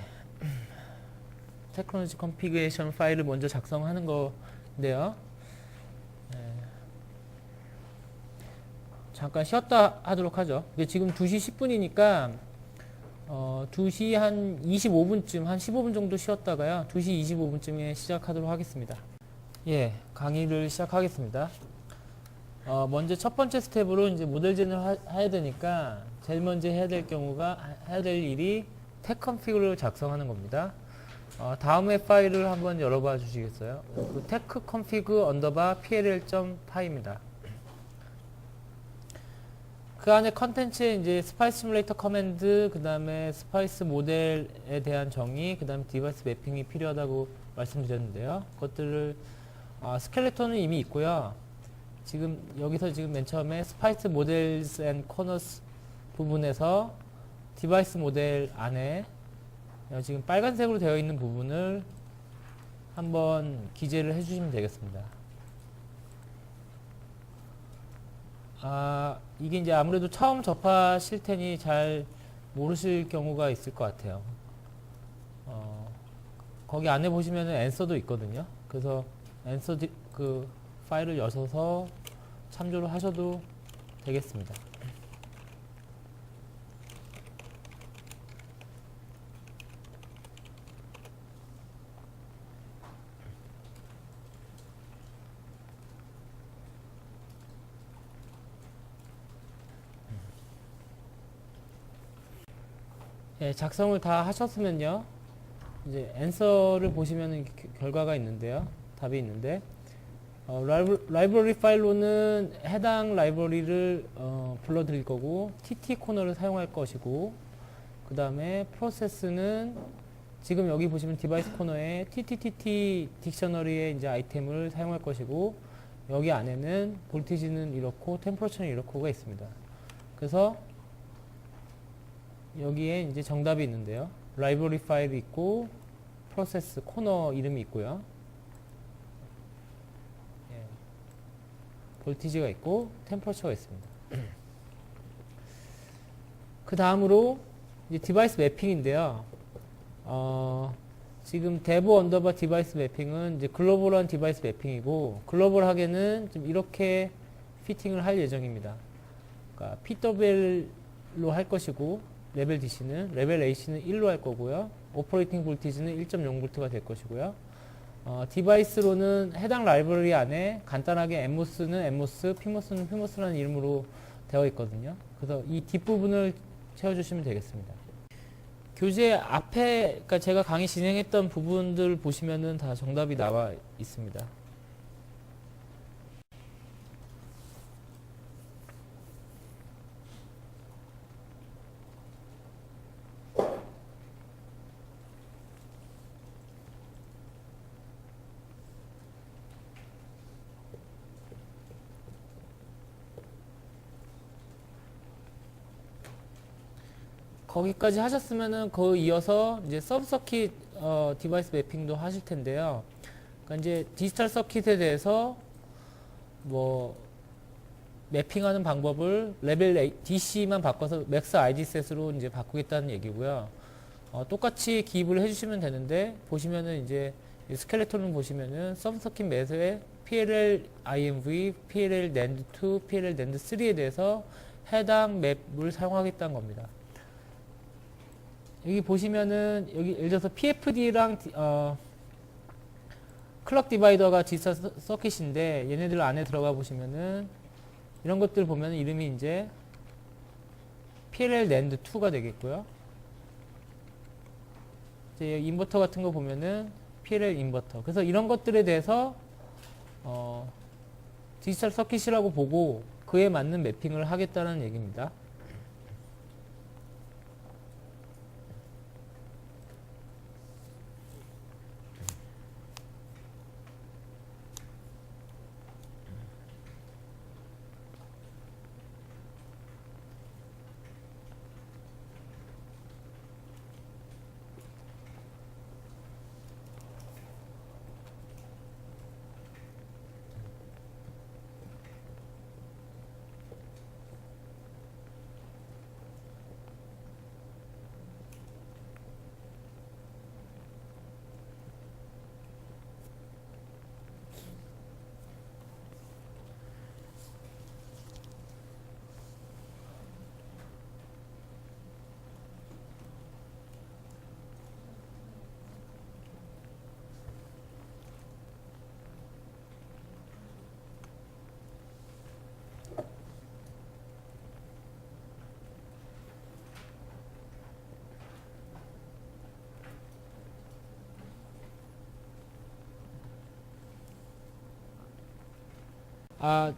테크놀로지 컨피그레이션 파일을 먼저 작성하는 건데요. 예. 잠깐 쉬었다 하도록 하죠. 지금 2시 10분이니까 2시 한 25분쯤, 한 15분 정도 쉬었다가요. 2시 25분쯤에 시작하도록 하겠습니다. 예, 강의를 시작하겠습니다. 먼저 첫 번째 스텝으로 이제 모델젠을 해야 되니까 제일 먼저 해야 될 일이 텍 컨피그를 작성하는 겁니다. 다음에 파일을 한번 열어봐 주시겠어요? 그 테크 컨피그 언더바 pll.py입니다. 그 안에 컨텐츠에 이제 스파이스 시뮬레이터 커맨드, 그 다음에 스파이스 모델에 대한 정의, 그 다음에 디바이스 매핑이 필요하다고 말씀드렸는데요. 그것들을, 스켈레톤은 이미 있고요. 지금, 여기서 지금 맨 처음에 스파이스 모델스 앤 코너스 부분에서 디바이스 모델 안에 지금 빨간색으로 되어 있는 부분을 한번 기재를 해주시면 되겠습니다. 이게 이제 아무래도 처음 접하실 테니 잘 모르실 경우가 있을 것 같아요. 거기 안에 보시면은 앤서도 있거든요. 그래서 앤서 그 파일을 여셔서 참조를 하셔도 되겠습니다. 예, 작성을 다 하셨으면요. 이제 앤서를 보시면 결과가 있는데요. 답이 있는데 라이브러리 파일로는 해당 라이브러리를 불러드릴 거고 TT 코너를 사용할 것이고 그 다음에 프로세스는 지금 여기 보시면 디바이스 코너에 TTTT 딕셔너리의 이제 아이템을 사용할 것이고 여기 안에는 볼티지는 이렇고 템퍼러처는 이렇고가 있습니다. 그래서 여기에 이제 정답이 있는데요. 라이브러리 파일이 있고 프로세스 코너 이름이 있고요. 예. 볼티지가 있고 템퍼러처가 있습니다. 그 다음으로 이제 디바이스 매핑인데요. 지금 dev 언더바 디바이스 매핑은 이제 글로벌한 디바이스 매핑이고 글로벌하게는 좀 이렇게 피팅을 할 예정입니다. 그러니까 PWL로 할 것이고 레벨 DC는, 레벨 AC는 1로 할 거고요. 오퍼레이팅 볼티지는 1.0V가 될 것이고요. 디바이스로는 해당 라이브러리 안에 간단하게 엠모스는 엠모스, 피모스는 피모스라는 이름으로 되어 있거든요. 그래서 이 뒷부분을 채워주시면 되겠습니다. 교재 앞에, 그러니까 제가 강의 진행했던 부분들 보시면은 다 정답이 나와 있습니다. 거기까지 하셨으면은 그 이어서 이제 서브 서킷 디바이스 매핑도 하실 텐데요. 그러니까 이제 디지털 서킷에 대해서 뭐 매핑하는 방법을 레벨 DC만 바꿔서 맥스 ID 셋으로 이제 바꾸겠다는 얘기고요. 똑같이 기입을 해주시면 되는데 보시면은 이제 스켈레톤을 보시면은 서브 서킷 매스에 PLL IMV, PLL NAND2, PLL NAND3에 대해서 해당 맵을 사용하겠다는 겁니다. 여기 보시면은 여기 예를 들어서 PFD랑 클럭 디바이더가 디지털 서킷인데 얘네들 안에 들어가 보시면은 이런 것들 보면 이름이 이제 PLL NAND 2가 되겠고요. 이제 인버터 같은 거 보면은 PLL 인버터. 그래서 이런 것들에 대해서 디지털 서킷이라고 보고 그에 맞는 매핑을 하겠다는 얘기입니다.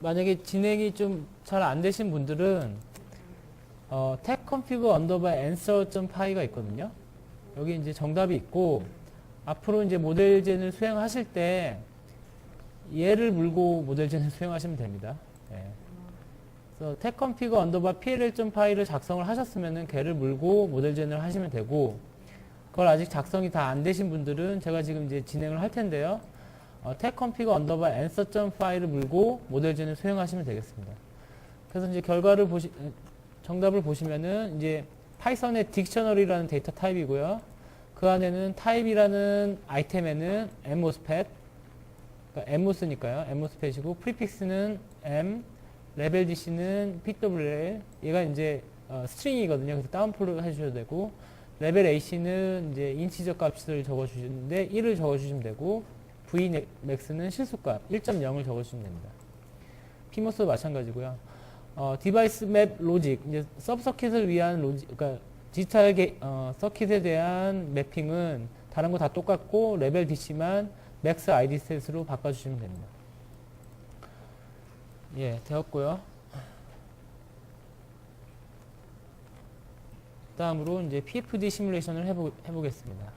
만약에 진행이 좀 잘 안 되신 분들은 techconfig answer.py가 있거든요. 여기 이제 정답이 있고 앞으로 이제 모델젠을 수행하실 때 얘를 물고 모델젠을 수행하시면 됩니다. 예. 그래서 techconfig pll.py를 작성을 하셨으면은 걔를 물고 모델젠을 하시면 되고 그걸 아직 작성이 다 안 되신 분들은 제가 지금 이제 진행을 할 텐데요. techconfig answer.py를 물고 모델젠을 수행하시면 되겠습니다. 그래서 이제 정답을 보시면은 이제 파이썬의 딕셔너리라는 데이터 타입이고요. 그 안에는 타입이라는 아이템에는 MOSFET, 그러니까 MOS니까요. MOSFET이고 프리픽스는 M, 레벨 DC는 PWL, 얘가 이제 스트링이거든요. 그래서 다운풀을 해주셔도 되고 레벨 AC는 이제 인티저 값을 적어주시는데 1을 적어주시면 되고 Vmax는 실수값 1.0을 적어주시면 됩니다. PMOS도 마찬가지고요. 디바이스 맵 로직, 이제 서브서킷을 위한 로직, 그러니까 디지털 서킷에 대한 매핑은 다른 거 다 똑같고 레벨 DC만 맥스 ID 셋으로 바꿔주시면 됩니다. 예, 되었고요. 다음으로 이제 PFD 시뮬레이션을 해보겠습니다.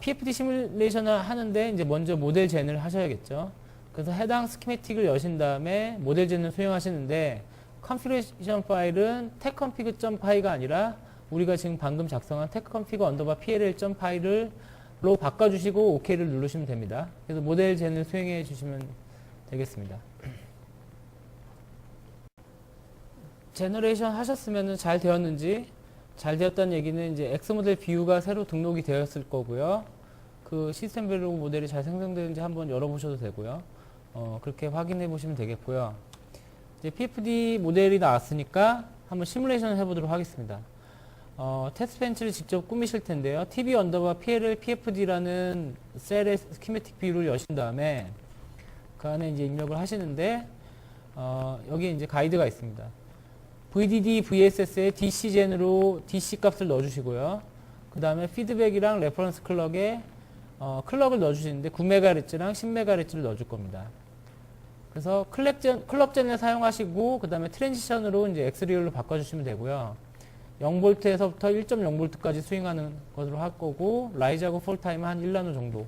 PFD 시뮬레이션을 하는데 이제 먼저 모델 젠을 하셔야겠죠. 그래서 해당 스키매틱을 여신 다음에 모델 젠을 수행하시는데 컨피그레이션 파일은 techconfig.py가 아니라 우리가 지금 방금 작성한 techconfig_pll.py로 바꿔주시고 OK를 누르시면 됩니다. 그래서 모델 젠을 수행해 주시면 되겠습니다. 제너레이션 하셨으면 잘 되었는지, 잘 되었다는 얘기는 이제 X모델 뷰가 새로 등록이 되었을 거고요. 그 시스템 밸류 모델이 잘 생성되는지 한번 열어보셔도 되고요. 그렇게 확인해 보시면 되겠고요. 이제 PFD 모델이 나왔으니까 한번 시뮬레이션을 해보도록 하겠습니다. 테스트 벤치를 직접 꾸미실 텐데요. tb_PLL PFD라는 셀의 스키매틱 뷰를 여신 다음에 그 안에 이제 입력을 하시는데, 여기 이제 가이드가 있습니다. VDD, VSS의 DC젠으로 DC 값을 넣어주시고요. 그 다음에 피드백이랑 레퍼런스 클럭에 클럭을 넣어주시는데 9MHz랑 10MHz를 넣어줄 겁니다. 그래서 클럭젠을 사용하시고 그 다음에 트랜지션으로 이제 X리얼로 바꿔주시면 되고요. 0V에서부터 1.0V까지 스윙하는 것으로 할 거고 라이즈하고 폴타임 한 1나노 정도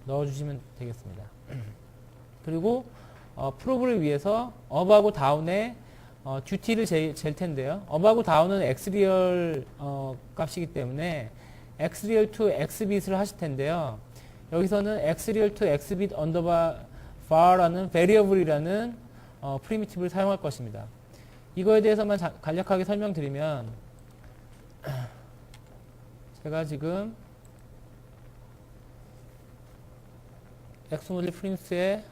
넣어주시면 되겠습니다. 그리고 프로브를 위해서 업하고 다운에 듀티를 잴 텐데요. 업하고 다운은 X리얼 값이기 때문에 X리얼 to Xbit을 하실 텐데요. 여기서는 X리얼 to Xbit var라는 variable이라는 프리미티브를 사용할 것입니다. 이거에 대해서만 간략하게 설명드리면, 제가 지금 엑소모델 프린스에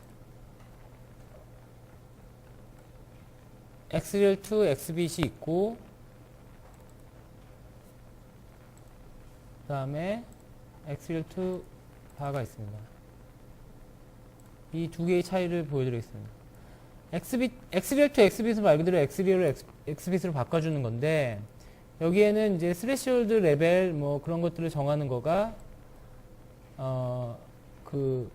X리얼 to Xbit이 있고 그 다음에 X리얼 to var가 있습니다. 이 두 개의 차이를 보여드리겠습니다. xreal to xbit은 말 그대로 xreal을 xbit으로 바꿔주는 건데, 여기에는 이제 스레시홀드 레벨 뭐 그런 것들을 정하는 거가, 그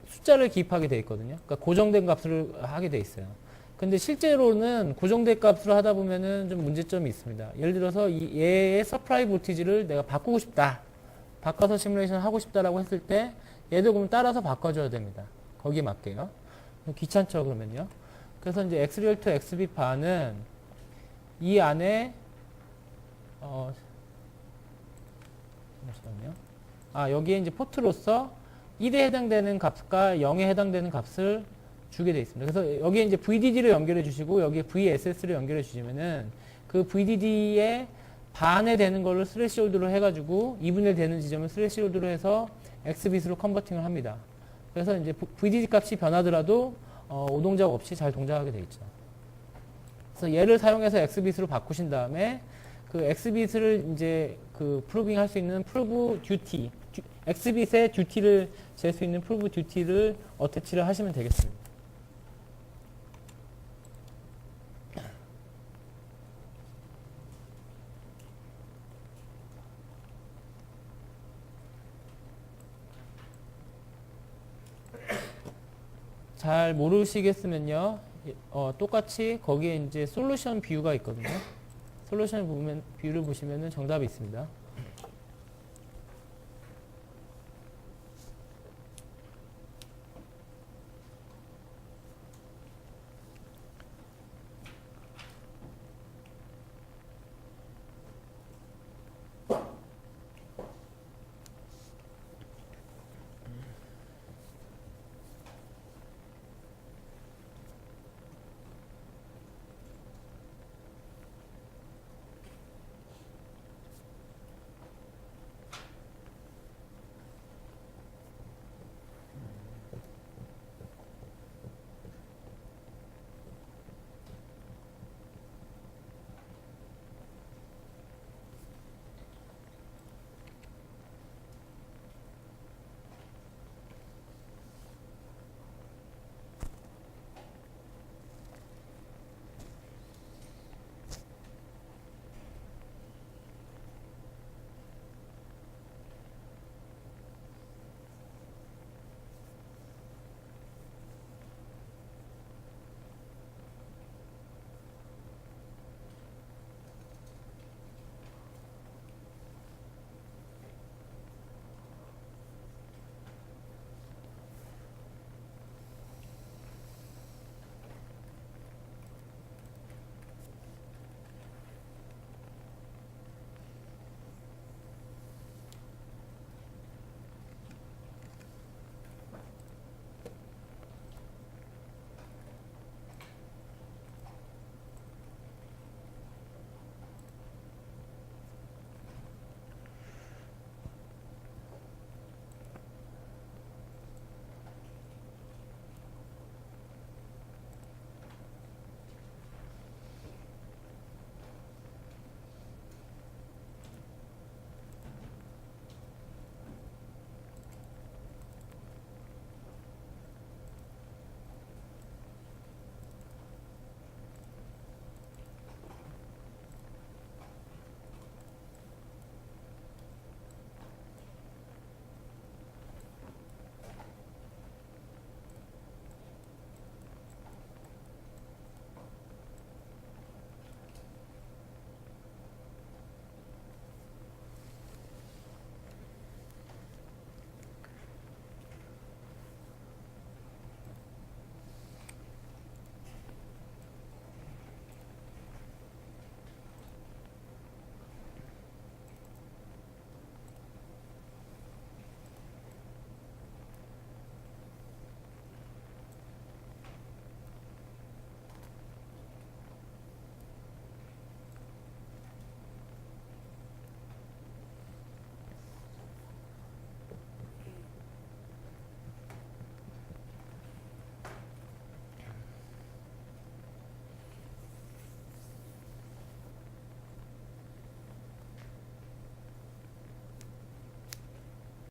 숫자를 기입하게 돼 있거든요. 그러니까 고정된 값을 하게 돼 있어요. 근데 실제로는 고정된 값으로 하다 보면은 좀 문제점이 있습니다. 예를 들어서 얘의 서프라이 볼티지를 내가 바꾸고 싶다. 바꿔서 시뮬레이션 하고 싶다라고 했을 때 얘도 그럼 따라서 바꿔줘야 됩니다. 거기에 맞게요. 귀찮죠, 그러면요. 그래서 이제 xreal to xbit 바는 이 안에 잠시만요. 여기에 이제 포트로서 1에 해당되는 값과 0에 해당되는 값을 주게 되어 있습니다. 그래서 여기에 이제 VDD를 연결해 주시고 여기에 VSS를 연결해 주시면은 그 VDD에 반에 되는 걸로 스레시홀드로 해가지고 2분의 1 되는 지점을 스레시홀드로 해서 X빗으로 컨버팅을 합니다. 그래서 이제 VDD 값이 변하더라도 오동작 없이 잘 동작하게 되어 있죠. 그래서 얘를 사용해서 X빗으로 바꾸신 다음에 그 X빗을 이제 그 프로빙 할 수 있는 프로브 듀티, X빗의 듀티를 잴 수 있는 프로브 듀티를 어태치를 하시면 되겠습니다. 잘 모르시겠으면요, 똑같이 거기에 이제 솔루션 뷰가 있거든요. 솔루션 뷰를 보시면은 정답이 있습니다.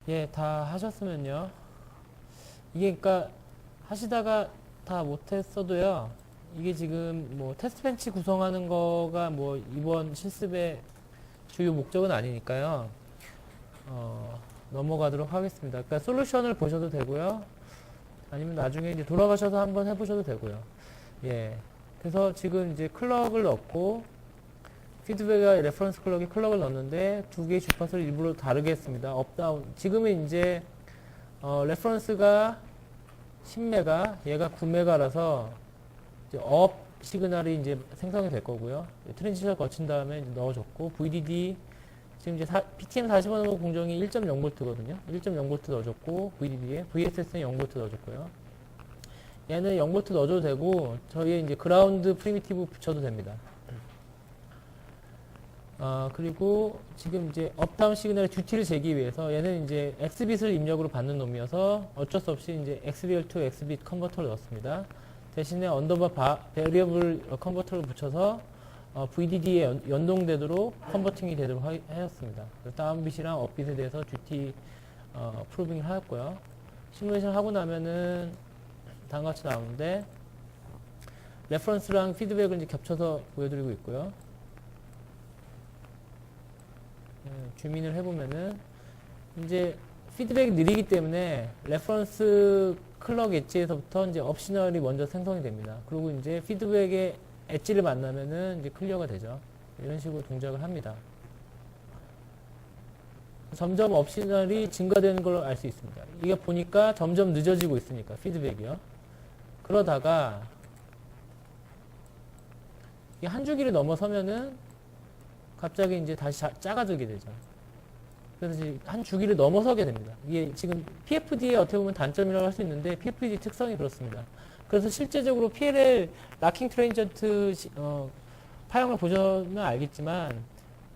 예, 다 하셨으면요. 이게 그러니까 하시다가 다 못했어도요. 이게 지금 뭐 테스트 벤치 구성하는 거가 뭐 이번 실습의 주요 목적은 아니니까요. 넘어가도록 하겠습니다. 그러니까 솔루션을 보셔도 되고요. 아니면 나중에 이제 돌아가셔서 한번 해보셔도 되고요. 예. 그래서 지금 이제 클럭을 넣고 피드백과 레퍼런스 클럭을 넣었는데 두 개의 주파수를 일부러 다르게 했습니다. 업다운. 지금은 이제 레퍼런스가 10메가, 얘가 9메가라서 이제 업 시그널이 이제 생성이 될 거고요. 트랜지션을 거친 다음에 이제 넣어줬고 VDD 지금 이제 PTM 40원호 공정이 1.0V거든요. 1.0V 넣어줬고 VDD에 VSS는 0V 넣어줬고요. 얘는 0V 넣어줘도 되고 저희의 이제 그라운드 프리미티브 붙여도 됩니다. 그리고 지금 이제 업다운 시그널의 듀티를 재기 위해서 얘는 이제 X빗을 입력으로 받는 놈이어서 어쩔 수 없이 이제 XBR to X빗 컨버터를 넣었습니다. 대신에 언더바 베리어블 컨버터를 붙여서 VDD에 연동되도록 컨버팅이 되도록 하였습니다. 다운빗이랑 업빗에 대해서 듀티 프로빙을 하였고요. 시뮬레이션 하고 나면은 다음과 같이 나오는데 레퍼런스랑 피드백을 이제 겹쳐서 보여드리고 있고요. 줌인을 해보면은 이제 피드백이 느리기 때문에 레퍼런스 클럭 엣지에서부터 이제 옵시널이 먼저 생성이 됩니다. 그리고 이제 피드백의 엣지를 만나면은 이제 클리어가 되죠. 이런 식으로 동작을 합니다. 점점 옵시널이 증가되는 걸로 알 수 있습니다. 이게 보니까 점점 늦어지고 있으니까 피드백이요. 그러다가 이 한 주기를 넘어서면은 갑자기 이제 다시 작아지게 되죠. 그래서 한 주기를 넘어서게 됩니다. 이게 지금 PFD의 어떻게 보면 단점이라고 할 수 있는데 PFD 특성이 그렇습니다. 그래서 실제적으로 PLL 락킹 트랜지언트 파형을 보시면 알겠지만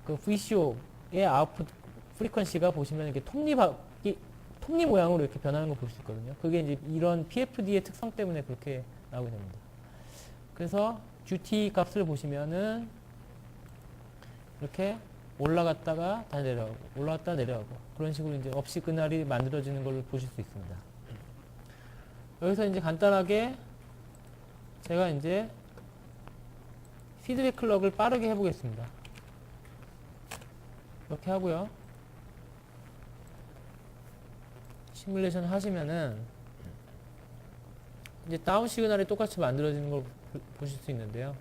그 VCO의 아웃풋 프리퀀시가 보시면 이렇게 톱니 모양으로 이렇게 변하는 걸 볼 수 있거든요. 그게 이제 이런 PFD의 특성 때문에 그렇게 나오게 됩니다. 그래서 듀티 값을 보시면은 이렇게 올라갔다가 다시 내려가고 올라갔다 내려가고 그런 식으로 이제 업시그널이 만들어지는 걸 보실 수 있습니다. 여기서 이제 간단하게 제가 이제 피드백 클럭을 빠르게 해보겠습니다. 이렇게 하고요. 시뮬레이션 하시면은 이제 다운 시그널이 똑같이 만들어지는 걸 보실 수 있는데요.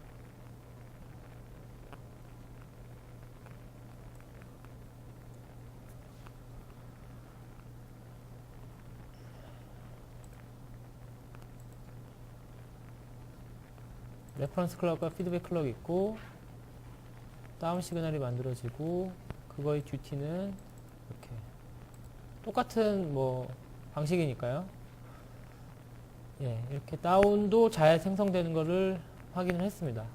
레퍼런스 클럭과 피드백 클럭이 있고 다운 시그널이 만들어지고 그거의 듀티는 이렇게 똑같은 뭐 방식이니까요. 예, 이렇게 다운도 잘 생성되는 것을 확인을 했습니다.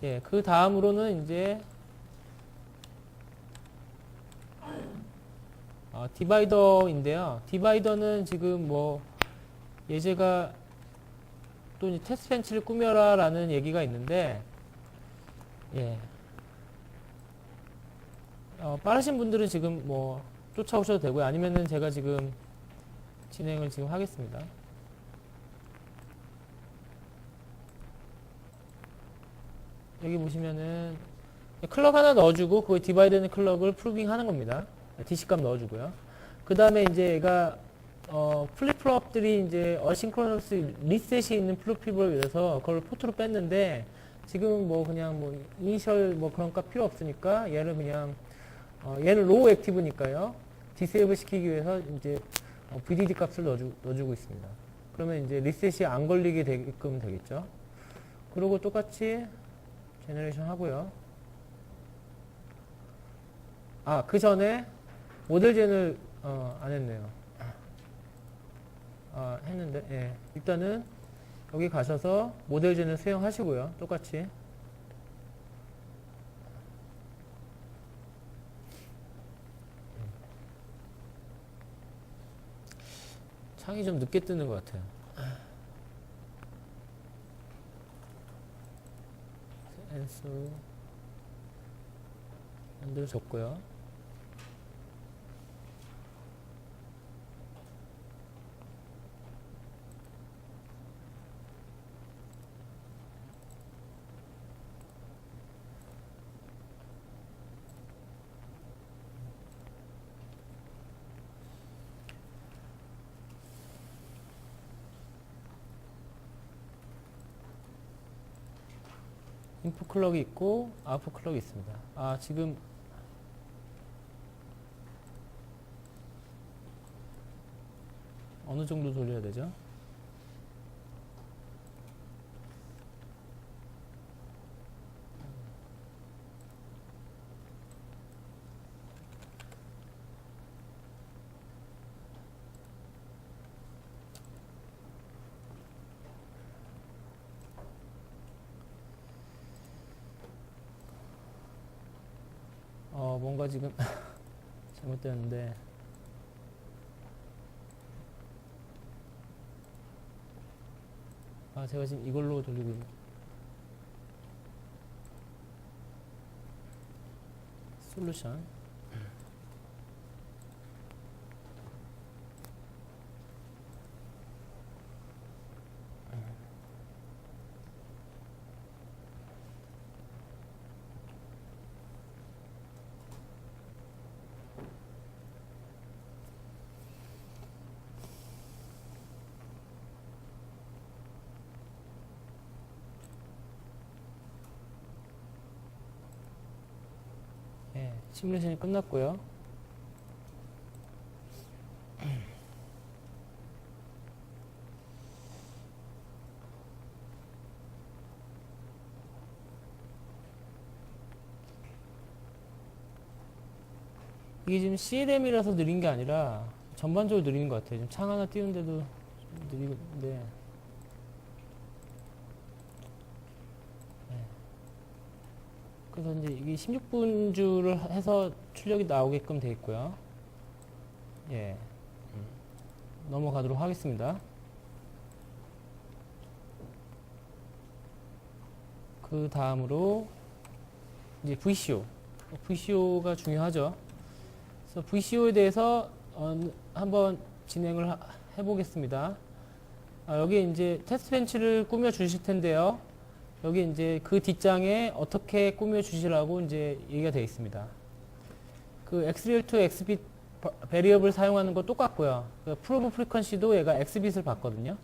예, 그 다음으로는 이제 디바이더인데요. 디바이더는 지금 뭐 예제가 또 이제 테스트 벤치를 꾸며라 라는 얘기가 있는데, 예. 빠르신 분들은 지금 뭐 쫓아오셔도 되고요. 아니면은 제가 지금 진행을 지금 하겠습니다. 여기 보시면은 클럭 하나 넣어주고 그 디바이드는 클럭을 프루빙 하는 겁니다. DC값 넣어주고요. 그 다음에 이제 얘가 플립플롭들이 이제 어싱크로너스 리셋이 있는 플립플롭을 위해서 그걸 포트로 뺐는데 지금은 뭐 그냥 뭐 이니셜 뭐 그런 값 필요 없으니까 얘를 그냥 얘는 로우 액티브니까요. 디세이블 시키기 위해서 이제 VDD 값을 넣어주고 있습니다. 그러면 이제 리셋이 안 걸리게 되게끔 되겠죠. 그리고 똑같이 제너레이션 하고요. 그 전에 모델 젠을 안 했네요. 했는데, 예. 일단은 여기 가셔서 모델 젠을 수행하시고요. 똑같이. 창이 좀 늦게 뜨는 것 같아요. 엔수 만들어졌고요. 인풋 클럭이 있고 아웃풋 클럭이 있습니다. 아, 지금 어느 정도 돌려야 되죠? 뭔가 지금 잘못되었는데, 아, 제가 지금 이걸로 돌리고 있는 솔루션. 예, 시뮬레이션이 끝났고요. 이게 지금 CLM이라서 느린 게 아니라 전반적으로 느린 것 같아요. 지금 창 하나 띄우는데도 좀 느리는데. 네. 그래서 이제 이게 16분주를 해서 출력이 나오게끔 되어 있고요. 예. 넘어가도록 하겠습니다. 그 다음으로 이제 VCO. VCO가 중요하죠. 그래서 VCO에 대해서 한번 진행을 해보겠습니다. 여기 이제 테스트 벤치를 꾸며 주실 텐데요. 여기 이제 그 뒷장에 어떻게 꾸며 주시라고 이제 얘기가 되어 있습니다. 그 xreal to xbit 베리어블 사용하는 거 똑같고요. 그 프로브 프리퀀시도 얘가 xbit을 받거든요.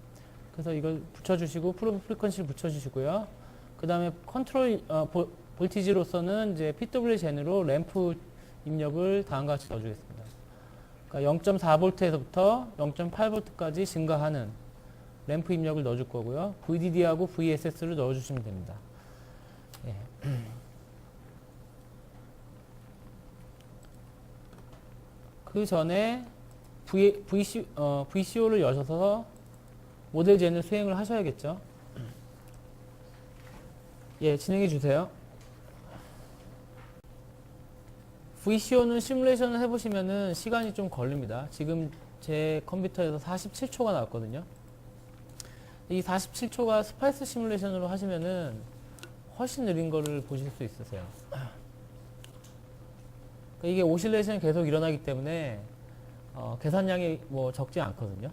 그래서 이걸 붙여주시고 프로브 프리퀀시를 붙여주시고요. 그 다음에 컨트롤 볼티지로서는 이제 PWGen으로 램프 입력을 다음과 같이 넣어주겠습니다. 그러니까 0.4V에서부터 0.8V까지 증가하는 램프 입력을 넣어줄 거고요. VDD하고 VSS를 넣어주시면 됩니다. 예. 그 전에 VCO를 여셔서 모델 젠을 수행을 하셔야겠죠. 예, 진행해 주세요. VCO는 시뮬레이션을 해보시면은 시간이 좀 걸립니다. 지금 제 컴퓨터에서 47초가 나왔거든요. 이 47초가 스파이스 시뮬레이션으로 하시면은 훨씬 느린 거를 보실 수 있으세요. 이게 오실레이션이 계속 일어나기 때문에 계산량이 뭐 적지 않거든요.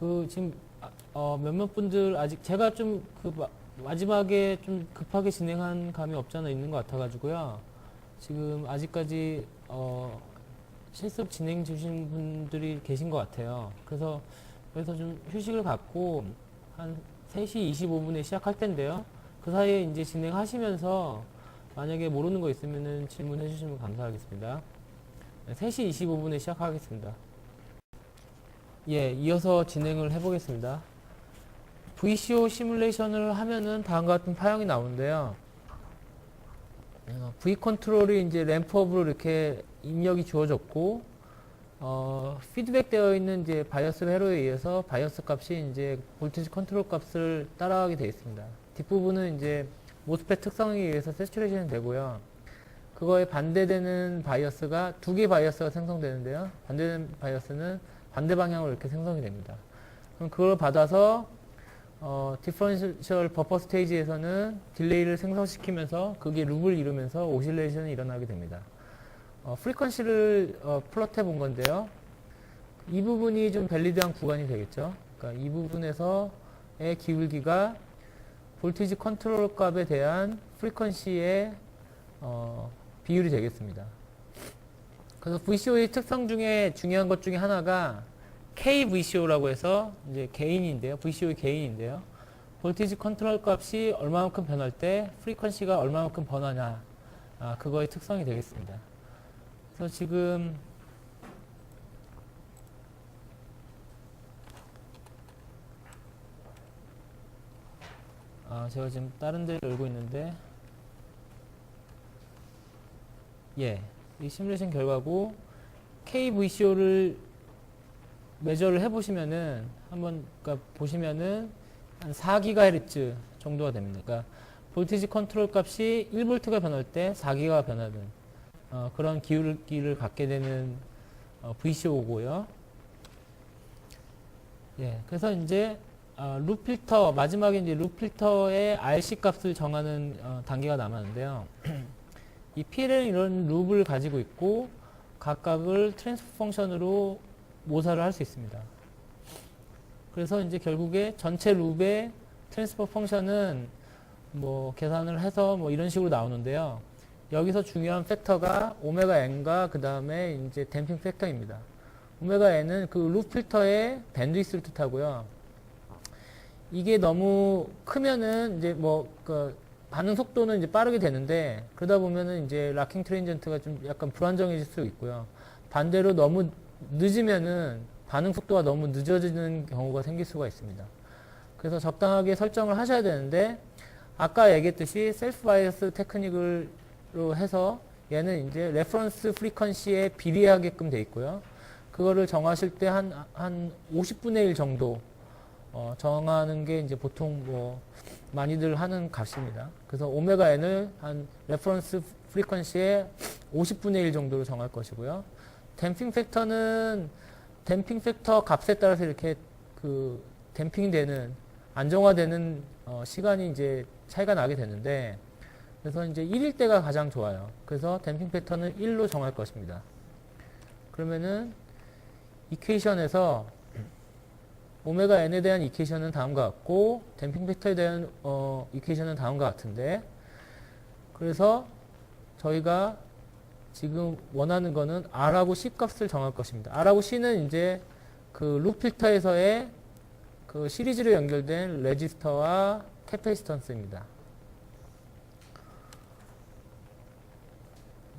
그 지금 몇몇 분들 아직 제가 좀 그 마지막에 좀 급하게 진행한 감이 없지 않아 있는 것 같아가지고요. 지금 아직까지 실습 진행 주신 분들이 계신 것 같아요. 그래서 좀 휴식을 갖고 한 3시 25분에 시작할 텐데요. 그 사이에 이제 진행하시면서 만약에 모르는 거 있으면은 질문해 주시면 감사하겠습니다. 3시 25분에 시작하겠습니다. 예, 이어서 진행을 해보겠습니다. VCO 시뮬레이션을 하면은 다음과 같은 파형이 나오는데요. V 컨트롤이 이제 램프업으로 이렇게 입력이 주어졌고, 피드백 되어 있는 이제 바이어스 회로에 의해서 바이어스 값이 이제 볼티지 컨트롤 값을 따라가게 되어 있습니다. 뒷부분은 이제 모스펫 특성에 의해서 세츄레이션이 되고요. 그거에 반대되는 바이어스가 두 개의 바이어스가 생성되는데요. 반대되는 바이어스는 반대 방향으로 이렇게 생성이 됩니다. 그럼 그걸 받아서 디퍼런셜 버퍼 스테이지에서는 딜레이를 생성시키면서 그게 룹을 이루면서 오실레이션이 일어나게 됩니다. 프리퀀시를 플롯해 본 건데요. 이 부분이 좀 밸리드한 구간이 되겠죠. 그러니까 이 부분에서의 기울기가 볼티지 컨트롤 값에 대한 프리퀀시의 비율이 되겠습니다. 그래서 VCO의 특성 중에 중요한 것 중에 하나가 KVCO라고 해서 이제 게인인데요. VCO의 게인인데요. 볼티지 컨트롤 값이 얼마만큼 변할 때 프리퀀시가 얼마만큼 변하냐. 그거의 특성이 되겠습니다. 그래서 지금 제가 지금 다른 데를 열고 있는데 예, 이 시뮬레이션 결과고 KVCO를 매저를 해보시면은 한번 그러니까 보시면은 한 4GHz 정도가 됩니다. 그러니까 볼티지 컨트롤 값이 1V가 변할 때 4기가가 변하는 그런 기울기를 갖게 되는 VCO고요. 예, 그래서 이제 룹 필터 마지막에 이제 룹 필터의 RC 값을 정하는 단계가 남았는데요. 이 PLL은 이런 룹을 가지고 있고 각각을 트랜스포 펑션으로 모사를 할 수 있습니다. 그래서 이제 결국에 전체 룹의 트랜스포 펑션은 뭐 계산을 해서 뭐 이런 식으로 나오는데요. 여기서 중요한 팩터가 오메가 n과 그 다음에 이제 댐핑 팩터입니다. 오메가 n은 그 룹 필터의 밴드위스를 뜻하고요. 이게 너무 크면은 이제 뭐 그 반응 속도는 이제 빠르게 되는데 그러다 보면은 이제 락킹 트랜지언트가 좀 약간 불안정해질 수 있고요. 반대로 너무 늦으면은 반응 속도가 너무 늦어지는 경우가 생길 수가 있습니다. 그래서 적당하게 설정을 하셔야 되는데 아까 얘기했듯이 셀프 바이어스 테크닉으로 해서 얘는 이제 레퍼런스 프리퀀시에 비례하게끔 돼 있고요. 그거를 정하실 때 한 50분의 1 정도 정하는 게 이제 보통 뭐 많이들 하는 값입니다. 그래서 오메가 n을 한 레퍼런스 프리퀀시의 50분의 1 정도로 정할 것이고요. 댐핑 팩터는 댐핑 팩터 값에 따라서 이렇게 그 댐핑되는 안정화되는 시간이 이제 차이가 나게 되는데 그래서 이제 1일 때가 가장 좋아요. 그래서 댐핑 팩터는 1로 정할 것입니다. 그러면은 이퀘이션에서 오메가 n에 대한 이퀘이션은 다음과 같고 댐핑 팩터에 대한 이퀘이션은 다음과 같은데 그래서 저희가 지금 원하는 거는 R하고 C 값을 정할 것입니다. R하고 C는 이제 그 룹 필터에서의 그 시리즈로 연결된 레지스터와 캐패시턴스입니다.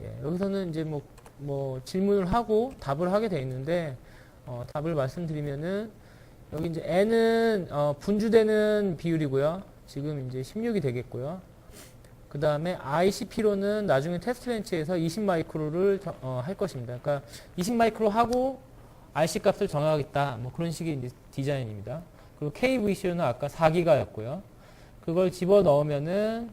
예, 여기서는 이제 뭐 질문을 하고 답을 하게 돼 있는데 답을 말씀드리면은 여기 이제 N은 분주되는 비율이고요. 지금 이제 16이 되겠고요. 그 다음에 ICP로는 나중에 테스트 벤치에서 20 마이크로를 할 것입니다. 그러니까 20 마이크로 하고 RC 값을 정하겠다. 뭐 그런 식의 이제 디자인입니다. 그리고 KVCO는 아까 4기가였고요. 그걸 집어 넣으면은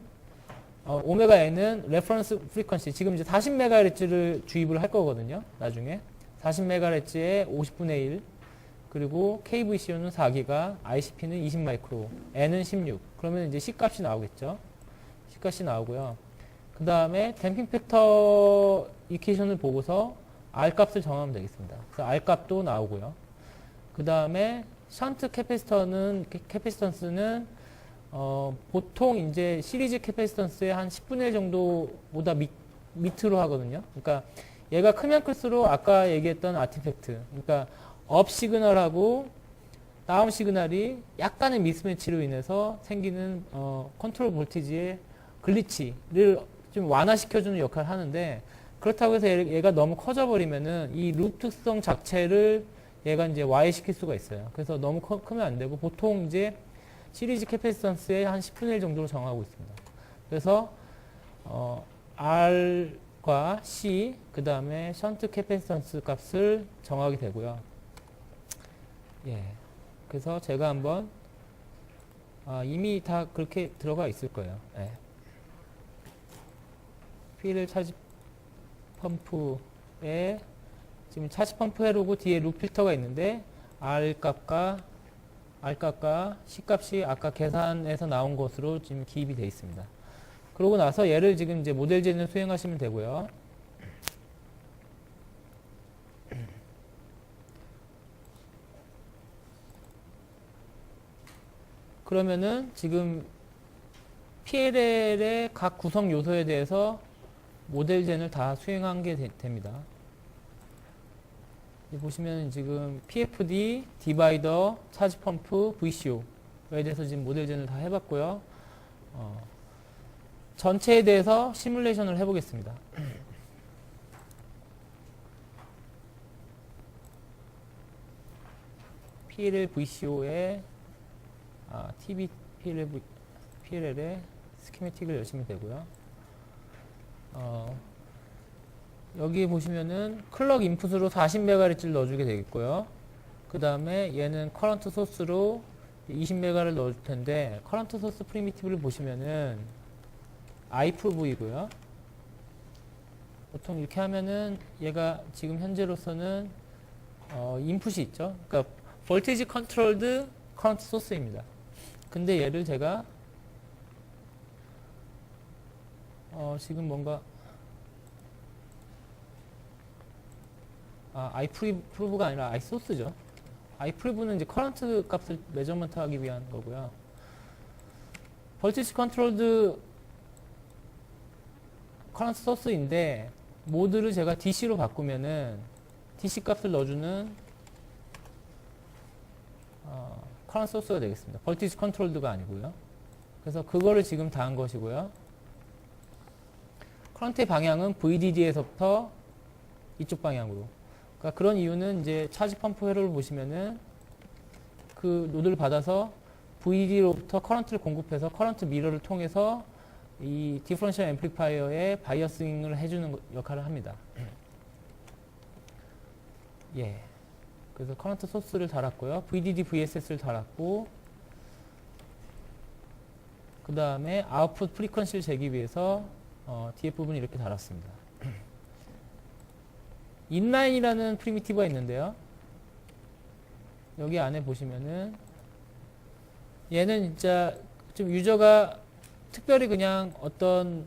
오메가 n은 레퍼런스 프리퀀시 지금 이제 40MHz를 주입을 할 거거든요. 나중에 40MHz에 50분의 1 그리고 KVCO는 4기가, ICP는 20 마이크로, n은 16. 그러면 이제 C 값이 나오겠죠. C 값이 나오고요. 그 다음에 댐핑 팩터 이퀘이션을 보고서 R 값을 정하면 되겠습니다. 그래서 R 값도 나오고요. 그 다음에 션트 캐패시턴스는 보통 이제 시리즈 캐패시턴스의 한 10분의 1 정도보다 밑으로 하거든요. 그러니까 얘가 크면 클수록 아까 얘기했던 아티팩트, 그러니까 업 시그널하고 다운 시그널이 약간의 미스매치로 인해서 생기는 컨트롤 볼티지의 글리치를 좀 완화시켜주는 역할을 하는데, 그렇다고 해서 얘가 너무 커져버리면은 이 룹 특성 자체를 얘가 이제 와해시킬 수가 있어요. 그래서 너무 크면 안 되고, 보통 이제 시리즈 캐패시턴스의 한 10분의 1 정도로 정하고 있습니다. 그래서 R과 C, 그 다음에 션트 캐패시턴스 값을 정하게 되고요. 예. 그래서 제가 한번 이미 다 그렇게 들어가 있을 거예요. 예. 필 차지 펌프에 지금 차지 펌프 해로고 뒤에 룩 필터가 있는데 R 값과 C 값이 아까 계산에서 나온 것으로 지금 기입이 되어 있습니다. 그러고 나서 얘를 지금 이제 모델 제는 수행하시면 되고요. 그러면은 지금 PLL의 각 구성 요소에 대해서 모델 젠을 다 수행한 게 됩니다. 보시면 지금 PFD, 디바이더, 차지 펌프, VCO에 대해서 지금 모델 젠을 다 해봤고요. 전체에 대해서 시뮬레이션을 해보겠습니다. PLL VCO에 TB PLL의 스키매틱을 열시면 되고요. 여기 보시면은 클럭 인풋으로 40MHz를 넣어주게 되겠고요. 그 다음에 얘는 커런트 소스로 20MHz를 넣어줄 텐데, 커런트 소스 프리미티브를 보시면은 IPV이고요. 보통 이렇게 하면은 얘가 지금 현재로서는 인풋이 있죠. 그러니까 볼티지 컨트롤드 커런트 소스입니다. 근데 얘를 제가 지금 뭔가 iProve가 아니라 iSource죠. iProve는 이제 커런트 값을 메저먼트 하기 위한 거고요. 볼티지 컨트롤드 커런트 소스인데 모드를 제가 DC로 바꾸면은 DC 값을 넣어주는 커런트 소스가 되겠습니다. 볼티지 컨트롤드가 아니고요. 그래서 그거를 지금 다 한 것이고요. 커런트의 방향은 VDD에서부터 이쪽 방향으로. 그러니까 그런 이유는 이제 차지 펌프 회로를 보시면은 그 노드를 받아서 VDD로부터 커런트를 공급해서 커런트 미러를 통해서 이 디퍼런셜 앰플리파이어의 바이어싱을 해주는 역할을 합니다. 예. 그래서 커런트 소스를 달았고요. VDD, VSS를 달았고, 그 다음에 아웃풋 프리퀀시를 재기 위해서 뒤에 부분을 이렇게 달았습니다. 인라인이라는 프리미티브가 있는데요. 여기 안에 보시면은 얘는 진짜 좀 유저가 특별히 그냥 어떤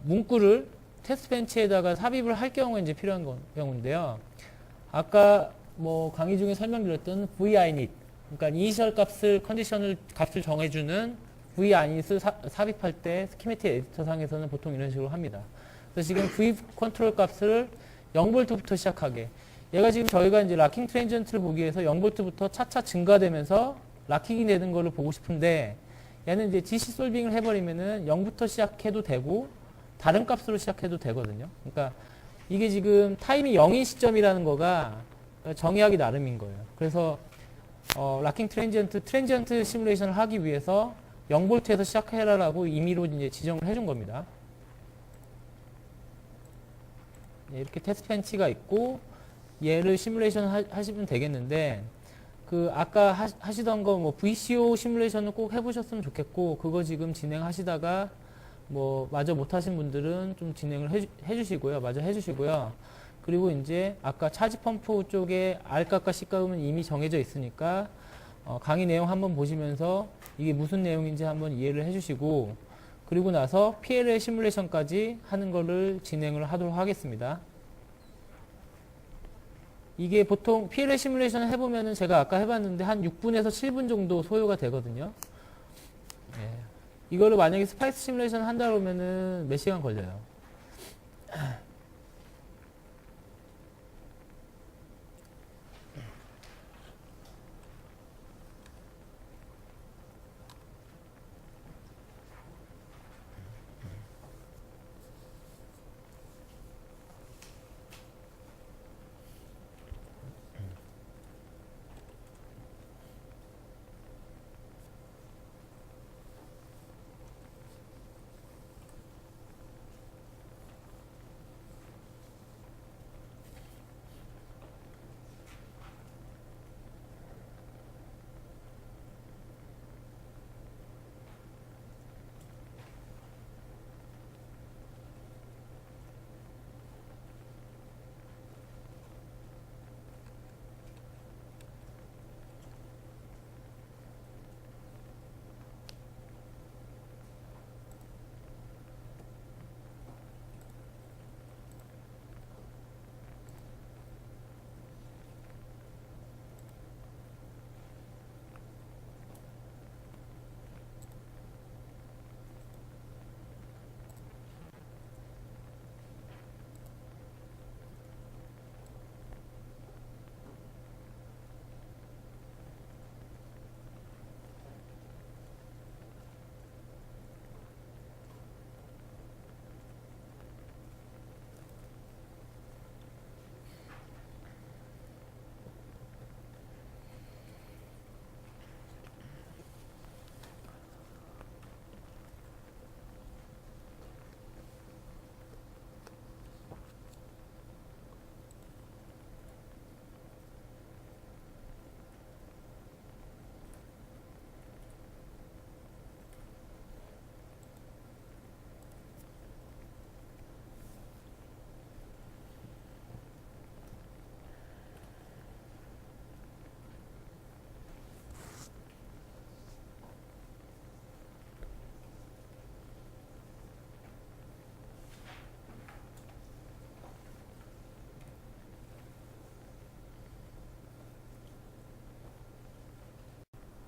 문구를 테스트 벤치에다가 삽입을 할 경우에 이제 필요한 경우인데요. 아까 뭐 강의 중에 설명드렸던 VINIT, 그러니까 이니셜 값을 정해주는 VINIT을 삽입할 때 스키매틱 에디터 상에서는 보통 이런 식으로 합니다. 그래서 지금 V 컨트롤 값을 0V부터 시작하게. 얘가 지금 저희가 이제 락킹 트랜지언트를 보기 위해서 0V부터 차차 증가되면서 락킹이 되는 거를 보고 싶은데, 얘는 이제 DC 솔빙을 해버리면은 0부터 시작해도 되고 다른 값으로 시작해도 되거든요. 그러니까 이게 지금 타임이 0인 시점이라는 거가 정의하기 나름인 거예요. 그래서 락킹 트랜지언트 시뮬레이션을 하기 위해서 0V에서 시작해라라고 임의로 이제 지정을 해준 겁니다. 이렇게 테스트 벤치가 있고 얘를 시뮬레이션 하시면 되겠는데, 그 아까 하시던 거 뭐 VCO 시뮬레이션을 꼭 해보셨으면 좋겠고, 그거 지금 진행하시다가 뭐 마저 못하신 분들은 좀 진행을 해주시고요. 마저 해주시고요. 그리고 이제 아까 차지 펌프 쪽에 R값과 C값은 이미 정해져 있으니까 강의 내용 한번 보시면서 이게 무슨 내용인지 한번 이해를 해주시고, 그리고 나서 PLL 시뮬레이션까지 하는 거를 진행을 하도록 하겠습니다. 이게 보통 PLL 시뮬레이션을 해보면은 제가 아까 해봤는데 한 6분에서 7분 정도 소요가 되거든요. 예. 이거를 만약에 스파이스 시뮬레이션 한다 그러면은 몇 시간 걸려요.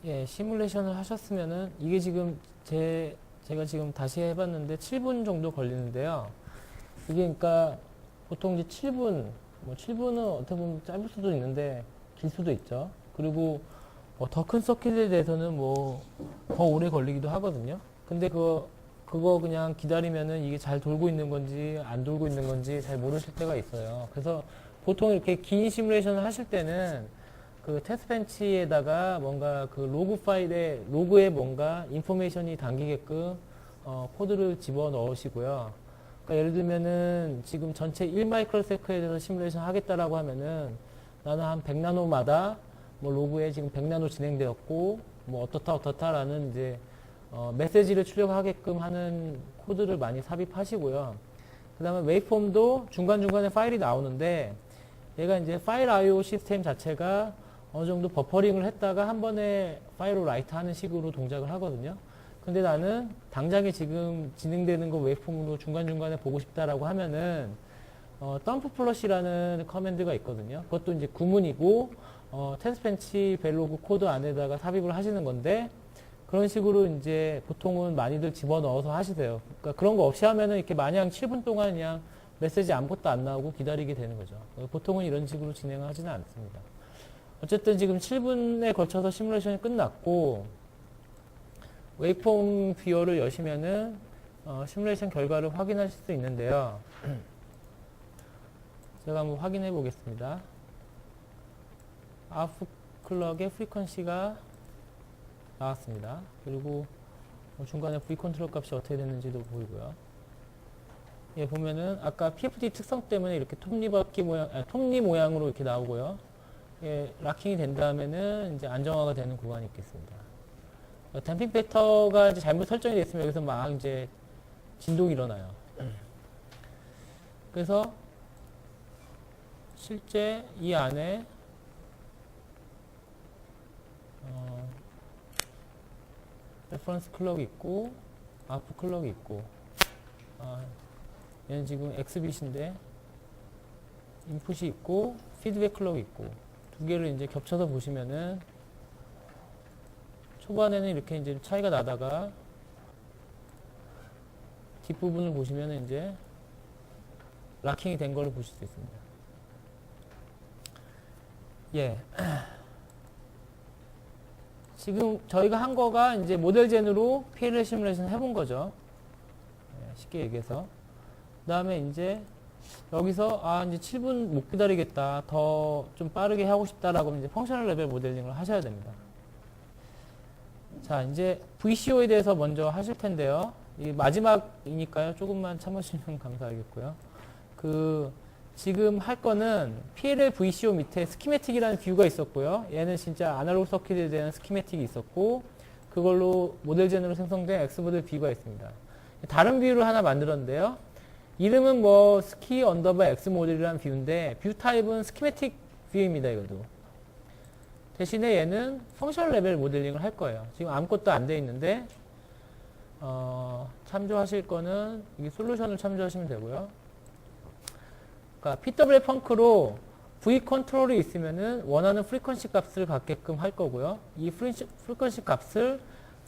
예, 시뮬레이션을 하셨으면은 이게 지금 제가 지금 다시 해봤는데 7분 정도 걸리는데요. 이게 그러니까 보통 이제 7분, 뭐 7분은 어떻게 보면 짧을 수도 있는데 길 수도 있죠. 그리고 더 큰 서킷에 대해서는 뭐 더 오래 걸리기도 하거든요. 근데 그거 그냥 기다리면은 이게 잘 돌고 있는 건지 안 돌고 있는 건지 잘 모르실 때가 있어요. 그래서 보통 이렇게 긴 시뮬레이션을 하실 때는 그 테스트 벤치에다가 뭔가 그 로그에 뭔가 인포메이션이 담기게끔 코드를 집어 넣으시고요. 그러니까 예를 들면은 지금 전체 1마이크로세컨드에 대해서 시뮬레이션 하겠다라고 하면은 나는 한 100나노마다 뭐 로그에 지금 100나노 진행되었고 뭐 어떻다라는 이제 메시지를 출력하게끔 하는 코드를 많이 삽입하시고요. 그 다음에 웨이폼도 중간중간에 파일이 나오는데 얘가 이제 파일 I/O 시스템 자체가 어느 정도 버퍼링을 했다가 한 번에 파일로 라이트 하는 식으로 동작을 하거든요. 근데 나는 당장에 지금 진행되는 거 웨이폼으로 중간중간에 보고 싶다라고 하면은 덤프 플러시라는 커맨드가 있거든요. 그것도 이제 구문이고 테스트 벤치 벨로그 코드 안에다가 삽입을 하시는 건데 그런 식으로 이제 보통은 많이들 집어넣어서 하시세요. 그러니까 그런 거 없이 하면은 이렇게 마냥 7분 동안 그냥 메시지 아무것도 안 나오고 기다리게 되는 거죠. 보통은 이런 식으로 진행을 하지는 않습니다. 어쨌든 지금 7분에 걸쳐서 시뮬레이션이 끝났고 웨이폼 뷰어를 여시면은 시뮬레이션 결과를 확인하실 수 있는데요. 제가 한번 확인해 보겠습니다. 아웃풋 클럭의 프리퀀시가 나왔습니다. 그리고 중간에 V 컨트롤 값이 어떻게 됐는지도 보이고요. 예, 보면은 아까 PFD 특성 때문에 이렇게 톱니 모양으로 이렇게 나오고요. 예, 락킹이 된 다음에는 이제 안정화가 되는 구간이 있겠습니다. 댐핑 팩터가 이제 잘못 설정이 됐으면 여기서 막 이제 진동이 일어나요. 그래서 실제 이 안에 레퍼런스 클럭이 있고 아웃풋 클럭이 있고 얘는 지금 X빗인데 인풋이 있고 피드백 클럭이 있고, 두 개를 이제 겹쳐서 보시면은 초반에는 이렇게 이제 차이가 나다가 뒷부분을 보시면은 이제 락킹이 된 걸로 보실 수 있습니다. 예. 지금 저희가 한 거가 이제 모델젠으로 PLL 시뮬레이션 해본 거죠. 예, 쉽게 얘기해서. 그 다음에 이제 여기서 이제 7분 못 기다리겠다. 더 좀 빠르게 하고 싶다라고 이제 펑셔널 레벨 모델링을 하셔야 됩니다. 자, 이제 VCO에 대해서 먼저 하실 텐데요. 이 마지막이니까요. 조금만 참으시면 감사하겠고요. 지금 할 거는 PLL VCO 밑에 스키매틱이라는 뷰가 있었고요. 얘는 진짜 아날로그 서킷에 대한 스키매틱이 있었고, 그걸로 모델젠으로 생성된 X모델 뷰가 있습니다. 다른 뷰를 하나 만들었는데요. 이름은 뭐 스키 언더바 X 모델이라는 뷰인데, 뷰 타입은 스키매틱 뷰입니다. 이것도. 대신에 얘는 펑셔널 레벨 모델링을 할 거예요. 지금 아무것도 안 돼 있는데, 참조하실 거는 이 솔루션을 참조하시면 되고요. 그러니까 PWL 펑크로 V 컨트롤이 있으면은 원하는 프리퀀시 값을 갖게끔 할 거고요. 이 프리퀀시 값을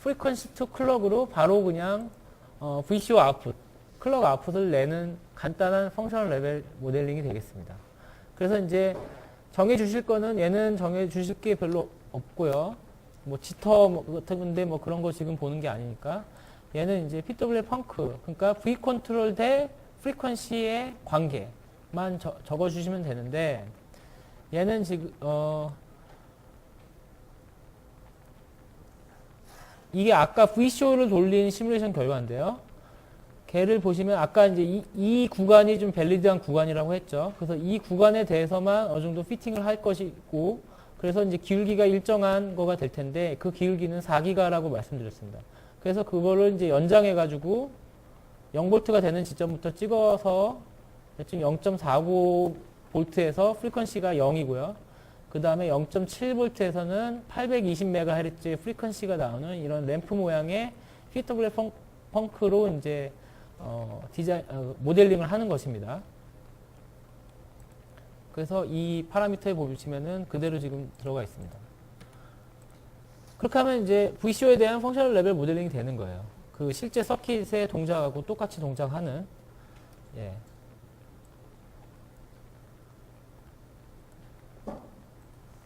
프리퀀시 투 클럭으로 바로 그냥 VCO 아웃풋, 클럭 아웃풋을 내는 간단한 펑셔널 레벨 모델링이 되겠습니다. 그래서 이제 정해 주실 거는 얘는 정해 주실 게 별로 없고요. 뭐 지터 같은 건데 뭐 그런 거 지금 보는 게 아니니까 얘는 이제 PWL 펑크, 그러니까 V 컨트롤 대 프리퀀시의 관계만 적어 주시면 되는데, 얘는 지금 이게 아까 VCO를 돌린 시뮬레이션 결과인데요. 걔를 보시면 아까 이제 이 구간이 좀 밸리드한 구간이라고 했죠. 그래서 이 구간에 대해서만 어느 정도 피팅을 할 것이고, 그래서 이제 기울기가 일정한 거가 될 텐데, 그 기울기는 4기가라고 말씀드렸습니다. 그래서 그거를 이제 연장해가지고 0볼트가 되는 지점부터 찍어서 대충 0.49볼트에서 프리퀀시가 0이고요. 그 다음에 0.7볼트에서는 820MHz의 프리퀀시가 나오는 이런 램프 모양의 PWL 펑크로 이제 모델링을 하는 것입니다. 그래서 이 파라미터에 보시면은 그대로 지금 들어가 있습니다. 그렇게 하면 이제 VCO에 대한 펑셔널 레벨 모델링이 되는 거예요. 그 실제 서킷의 동작하고 똑같이 동작하는. 예.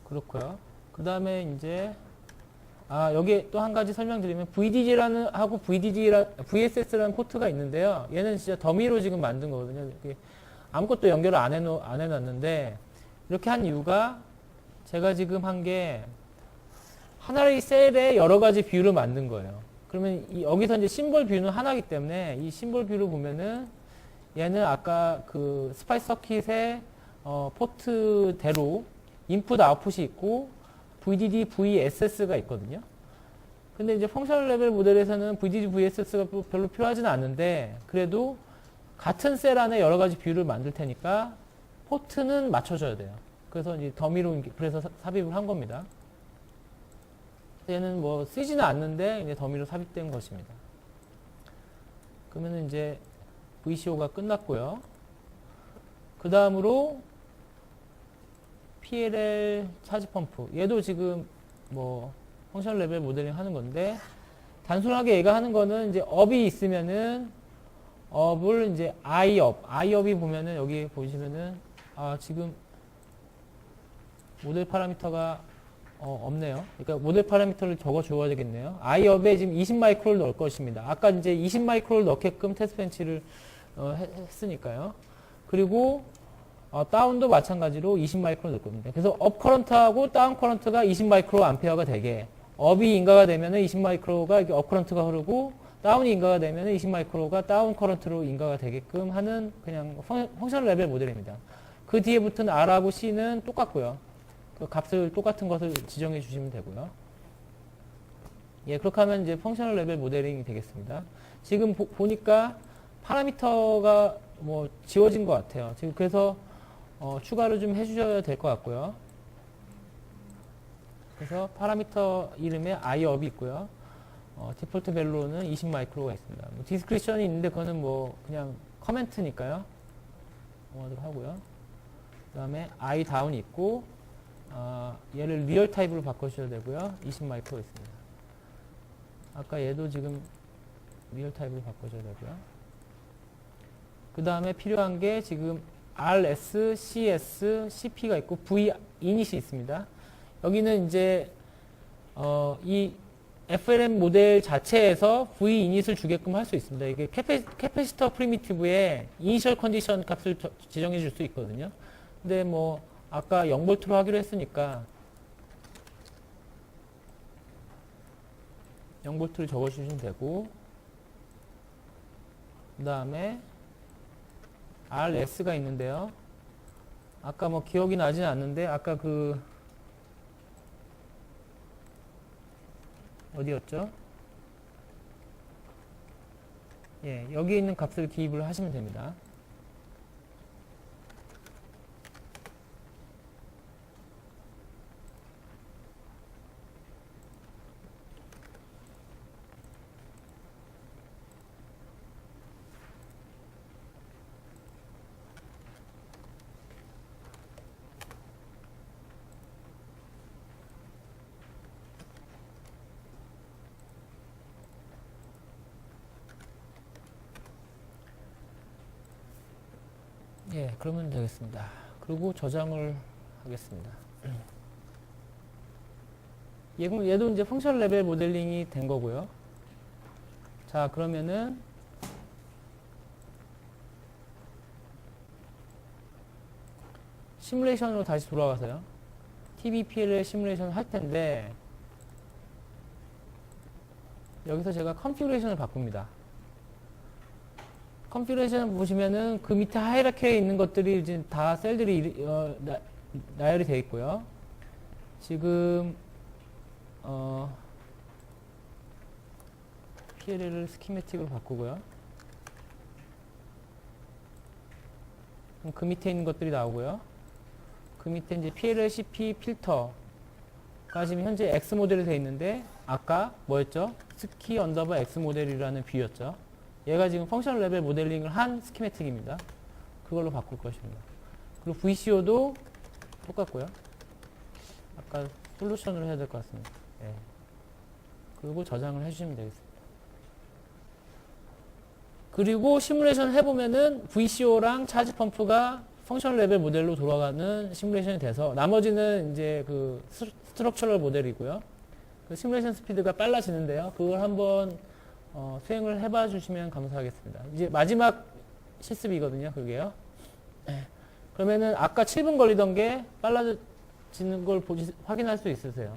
그렇고요. 그 다음에 이제 여기에 또 한 가지 설명드리면 VDG라는 하고 VSS라는 포트가 있는데요. 얘는 진짜 더미로 지금 만든 거거든요. 아무것도 연결을 안 해놨는데, 이렇게 한 이유가 제가 지금 한 게 하나의 셀에 여러 가지 뷰를 만든 거예요. 그러면 여기서 이제 심볼 뷰는 하나이기 때문에 이 심볼 뷰를 보면은 얘는 아까 그 스파이스 서킷의 포트대로 인풋 아웃풋이 있고 VDD, VSS가 있거든요. 근데 이제 펑셔널 레벨 모델에서는 VDD, VSS가 별로 필요하지는 않는데, 그래도 같은 셀 안에 여러 가지 뷰를 만들 테니까 포트는 맞춰줘야 돼요. 그래서 이제 더미로 그래서 삽입을 한 겁니다. 얘는 뭐 쓰지는 않는데 이제 더미로 삽입된 것입니다. 그러면 이제 VCO가 끝났고요. 그 다음으로 PLL 차지 펌프. 얘도 지금 뭐 펑셔널 레벨 모델링 하는 건데, 단순하게 얘가 하는 거는 이제 업이 있으면은 업을 이제 i업이 보면은 여기 보시면은 지금 모델 파라미터가 없네요. 그러니까 모델 파라미터를 적어 줘야 되겠네요. i업에 지금 20마이크로를 넣을 것입니다. 아까 이제 20마이크로를 넣게끔 테스트 벤치를 했으니까요. 그리고 다운도 마찬가지로 20마이크로 넣을 겁니다. 그래서 업 커런트하고 다운 커런트가 20마이크로 암페어가 되게, 업이 인가가 되면은 20마이크로가 업 커런트가 흐르고, 다운이 인가가 되면은 20마이크로가 다운 커런트로 인가가 되게끔 하는 그냥 펑셔널 레벨 모델입니다. 그 뒤에 붙은 R하고 C는 똑같고요. 그 값을 똑같은 것을 지정해 주시면 되고요. 예, 그렇게 하면 이제 펑셔널 레벨 모델링이 되겠습니다. 지금 보니까 파라미터가 뭐 지워진 것 같아요. 지금 그래서 추가를 좀 해주셔야 될 것 같고요. 그래서 파라미터 이름에 i업이 있고요. 디폴트 밸류는 20마이크로가 있습니다. 뭐 디스크리션이 있는데 그거는 뭐 그냥 커멘트니까요. 넘어가도록 하고요. 그 다음에 I 다운이 있고, 얘를 리얼 타입으로 바꿔주셔야 되고요. 20 마이크로 있습니다. 아까 얘도 지금 리얼 타입으로 바꿔줘야 되고요. 그 다음에 필요한 게 지금 RS, CS, CP가 있고 V 이닛이 있습니다. 여기는 이제 이 FLM 모델 자체에서 V 이닛을 주게끔 할 수 있습니다. 이게 캐패시터 프리미티브에 이니셜 컨디션 값을 지정해 줄 수 있거든요. 근데 뭐 아까 0V로 하기로 했으니까 0V를 적어주시면 되고, 그 다음에 RS가 있는데요. 아까 뭐 기억이 나지는 않는데, 아까 그 어디였죠? 예, 여기 있는 값을 기입을 하시면 됩니다. 예, 그러면 되겠습니다. 그리고 저장을 하겠습니다. 얘도 이제 펑션 레벨 모델링이 된 거고요. 자, 그러면은 시뮬레이션으로 다시 돌아가서요. TBPLL 시뮬레이션을 할 텐데, 여기서 제가 컨피그레이션을 바꿉니다. 컨피그레이션 보시면은 그 밑에 하이라키에 있는 것들이 이제 다 셀들이 나열이 되어 있고요. 지금 PLL을 스키매틱으로 바꾸고요. 그럼 그 밑에 있는 것들이 나오고요. 그 밑에 이제 PLL CP 필터가 지금 현재 X 모델이 되어 있는데, 아까 뭐였죠? 스키 언더바 X 모델이라는 뷰였죠. 얘가 지금 펑션 레벨 모델링을 한 스키매틱입니다. 그걸로 바꿀 것입니다. 그리고 VCO도 똑같고요. 아까 솔루션으로 해야 될 것 같습니다. 예. 그리고 저장을 해주시면 되겠습니다. 그리고 시뮬레이션 해보면은 VCO랑 차지 펌프가 펑션 레벨 모델로 돌아가는 시뮬레이션이 돼서, 나머지는 이제 그 스트럭처럴 모델이고요. 그 시뮬레이션 스피드가 빨라지는데요. 그걸 한번 수행을 해봐 주시면 감사하겠습니다. 이제 마지막 실습이거든요, 그게요. 네. 그러면은 아까 7분 걸리던 게 빨라지는 걸 확인할 수 있으세요.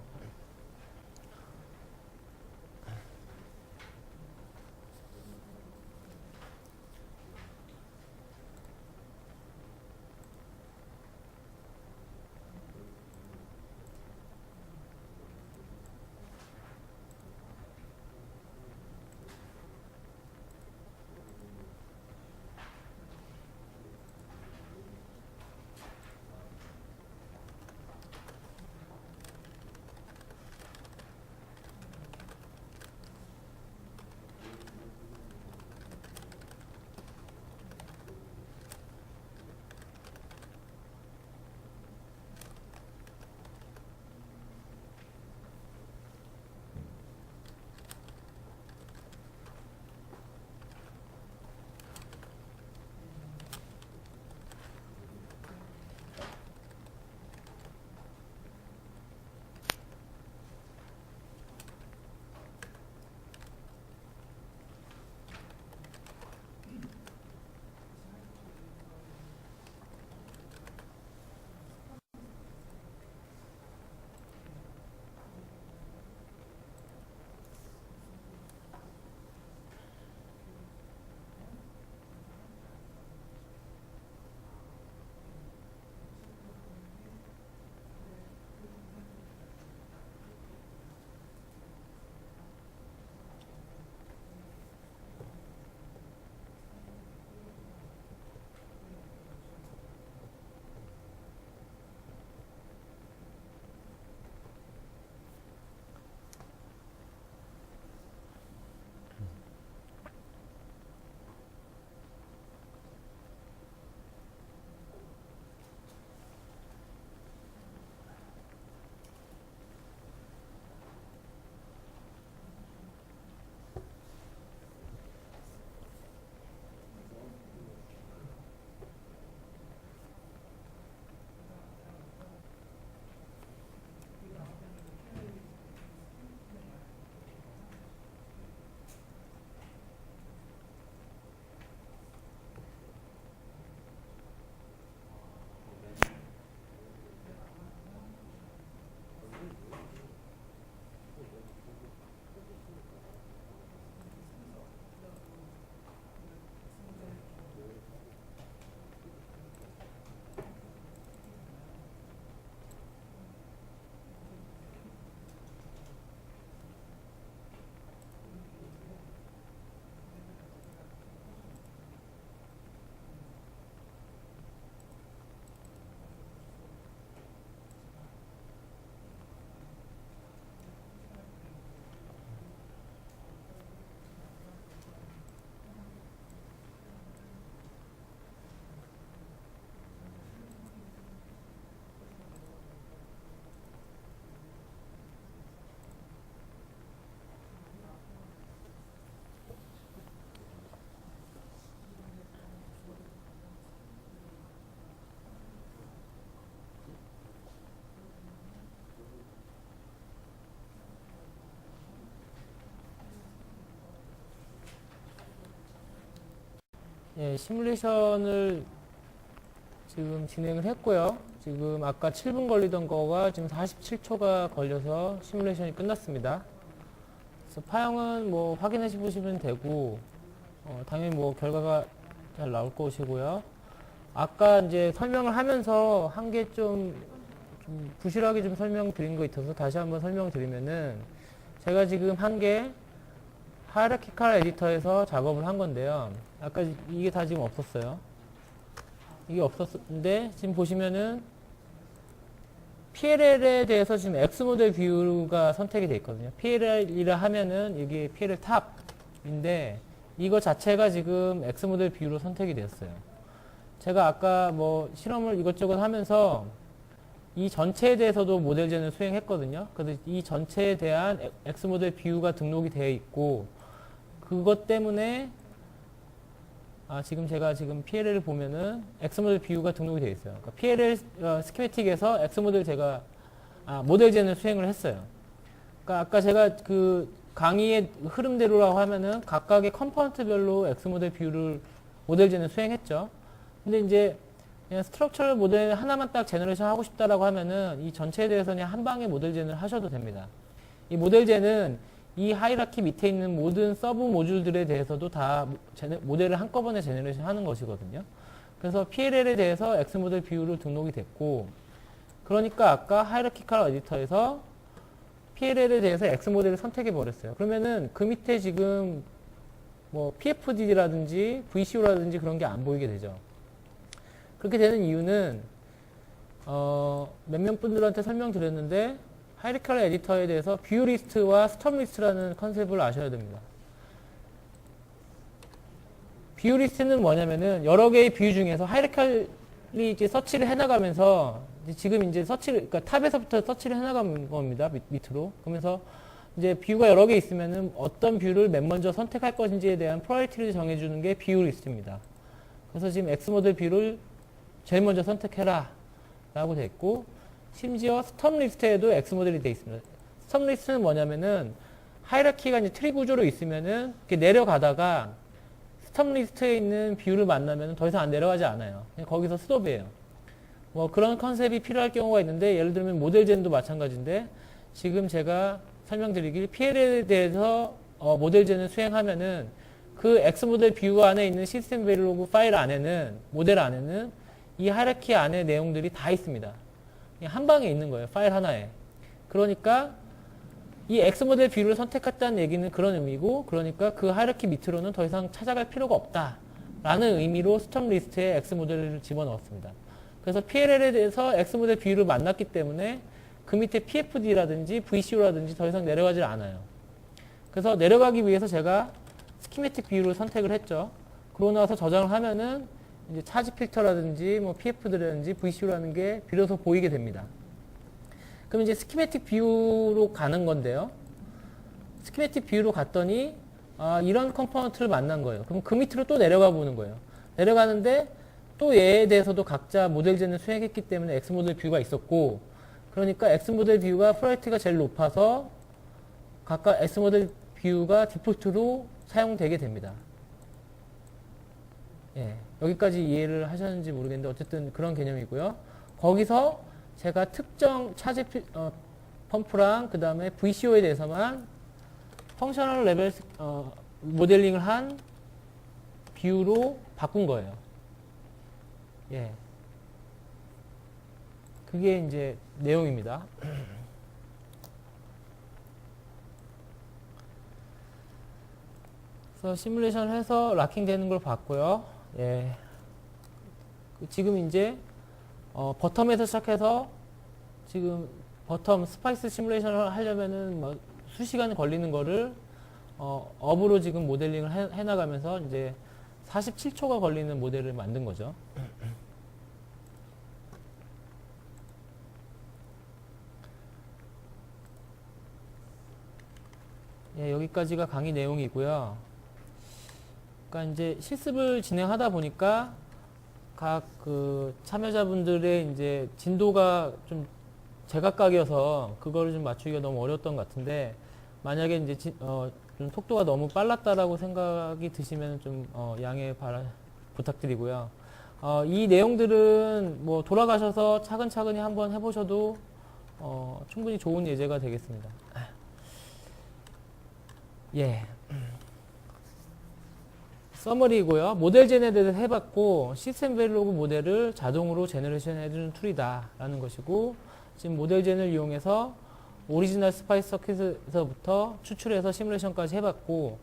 예, 시뮬레이션을 지금 진행을 했고요. 지금 아까 7분 걸리던 거가 지금 47초가 걸려서 시뮬레이션이 끝났습니다. 그래서 파형은 뭐 확인해 보시면 되고, 당연히 뭐 결과가 잘 나올 것이고요. 아까 이제 설명을 하면서 한 개 좀 부실하게 좀 설명드린 거 있어서 다시 한번 설명드리면은, 제가 지금 한 개 하이라키칼 에디터에서 작업을 한 건데요. 아까 이게 다 지금 없었어요. 이게 없었는데 지금 보시면은 PLL에 대해서 지금 X모델 뷰가 선택이 되어 있거든요. PLL이라 하면은 이게 PLL 탑인데 이거 자체가 지금 X모델 뷰로 선택이 되었어요. 제가 아까 뭐 실험을 이것저것 하면서 이 전체에 대해서도 모델젠을 수행했거든요. 그래서 이 전체에 대한 X모델 뷰가 등록이 되어 있고, 그것 때문에 지금 제가 지금 PLL을 보면은 X모델 뷰가 등록이 되어 있어요. 그러니까 PLL 스키매틱에서 X모델 제가 모델젠을 수행을 했어요. 그러니까 아까 제가 그 강의의 흐름대로라고 하면은 각각의 컴포넌트별로 X모델 뷰를 모델젠을 수행했죠. 근데 이제 그냥 스트럭처럴 모델 하나만 딱 제너레이션 하고 싶다라고 하면은 이 전체에 대해서 그냥 한 방에 모델젠을 하셔도 됩니다. 이 모델젠은 이 하이라키 밑에 있는 모든 서브 모듈들에 대해서도 다 모델을 한꺼번에 제너레이션 하는 것이거든요. 그래서 PLL에 대해서 X모델 뷰로 등록이 됐고, 그러니까 아까 하이라키칼 에디터에서 PLL에 대해서 X모델을 선택해 버렸어요. 그러면은 그 밑에 지금 뭐 PFD라든지 VCO라든지 그런 게 안 보이게 되죠. 그렇게 되는 이유는 몇몇 분들한테 설명드렸는데 하이라키칼 에디터에 대해서 뷰 리스트와 스톱 리스트라는 컨셉을 아셔야 됩니다. 뷰 리스트는 뭐냐면은 여러 개의 뷰 중에서 하이라키칼이 이제 서치를 해나가면서 지금 이제 서치를, 그러니까 탑에서부터 서치를 해나가는 겁니다. 밑으로. 그러면서 이제 뷰가 여러 개 있으면은 어떤 뷰를 맨 먼저 선택할 것인지에 대한 프라이어리티를 정해주는 게 뷰 리스트입니다. 그래서 지금 X모델 뷰를 제일 먼저 선택해라 라고 돼 있고, 심지어 스톱 리스트에도 X모델이 돼 있습니다. 스톱 리스트는 뭐냐면은 하이라키가 이제 트리 구조로 있으면은 이렇게 내려가다가 스톱 리스트에 있는 뷰를 만나면 더 이상 안 내려가지 않아요. 그냥 거기서 스톱이에요. 뭐 그런 컨셉이 필요할 경우가 있는데, 예를 들면 모델젠도 마찬가지인데, 지금 제가 설명드리길 PLL에 대해서 모델젠을 수행하면은 그 X모델 뷰 안에 있는 시스템 베리로그 파일 안에는, 모델 안에는 이 하이라키 안에 내용들이 다 있습니다. 그냥 한 방에 있는 거예요. 파일 하나에. 그러니까 이 X모델 뷰를 선택했다는 얘기는 그런 의미고, 그러니까 그 하이라키 밑으로는 더 이상 찾아갈 필요가 없다 라는 의미로 스톱 리스트에 X모델을 집어넣었습니다. 그래서 PLL에 대해서 X모델 뷰를 만났기 때문에 그 밑에 PFD라든지 VCO라든지 더 이상 내려가질 않아요. 그래서 내려가기 위해서 제가 스키매틱 뷰를 선택을 했죠. 그러고 나서 저장을 하면은 이제 차지 필터라든지 뭐 PFD라든지 VCO라는 게 비로소 보이게 됩니다. 그럼 이제 스키매틱 뷰로 가는 건데요. 스키매틱 뷰로 갔더니 이런 컴포넌트를 만난 거예요. 그럼 그 밑으로 또 내려가 보는 거예요. 내려가는데 또 얘에 대해서도 각자 모델젠을 수행했기 때문에 X모델 뷰가 있었고, 그러니까 X모델 뷰가 프라이어리티가 제일 높아서 각각 X모델 뷰가 디폴트로 사용되게 됩니다. 예, 여기까지 이해를 하셨는지 모르겠는데 어쨌든 그런 개념이고요. 거기서 제가 특정 차지 펌프랑 그 다음에 VCO에 대해서만 펑셔널 레벨 모델링을 한 뷰로 바꾼 거예요. 예, 그게 이제 내용입니다. 그래서 시뮬레이션을 해서 락킹 되는 걸 봤고요. 예. 지금 이제 버텀에서 시작해서 지금 버텀 스파이스 시뮬레이션을 하려면은 뭐 수시간 걸리는 거를 업으로 지금 모델링을 해나가면서 이제 47초가 걸리는 모델을 만든 거죠. 예, 여기까지가 강의 내용이고요. 그러니까 이제 실습을 진행하다 보니까 각 그 참여자분들의 이제 진도가 좀 제각각이어서 그거를 좀 맞추기가 너무 어려웠던 것 같은데, 만약에 이제 좀 속도가 너무 빨랐다라고 생각이 드시면 좀 양해 부탁드리고요. 이 내용들은 뭐 돌아가셔서 차근차근히 한번 해보셔도 충분히 좋은 예제가 되겠습니다. 예. 서머리이고요. 모델 제너에 대해서 해봤고 시스템 베일로그 모델을 자동으로 제너레이션 해주는 툴이다 라는 것이고, 지금 모델 제너를 이용해서 오리지널 스파이스 서킷에서부터 추출해서 시뮬레이션까지 해봤고,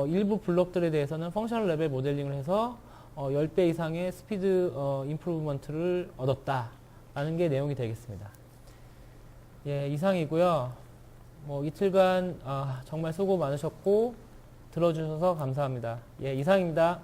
일부 블록들에 대해서는 펑셔널 레벨 모델링을 해서 10배 이상의 스피드 임프루브먼트를 얻었다 라는 게 내용이 되겠습니다. 예, 이상이고요. 뭐 이틀간 정말 수고 많으셨고 들어주셔서 감사합니다. 예, 이상입니다.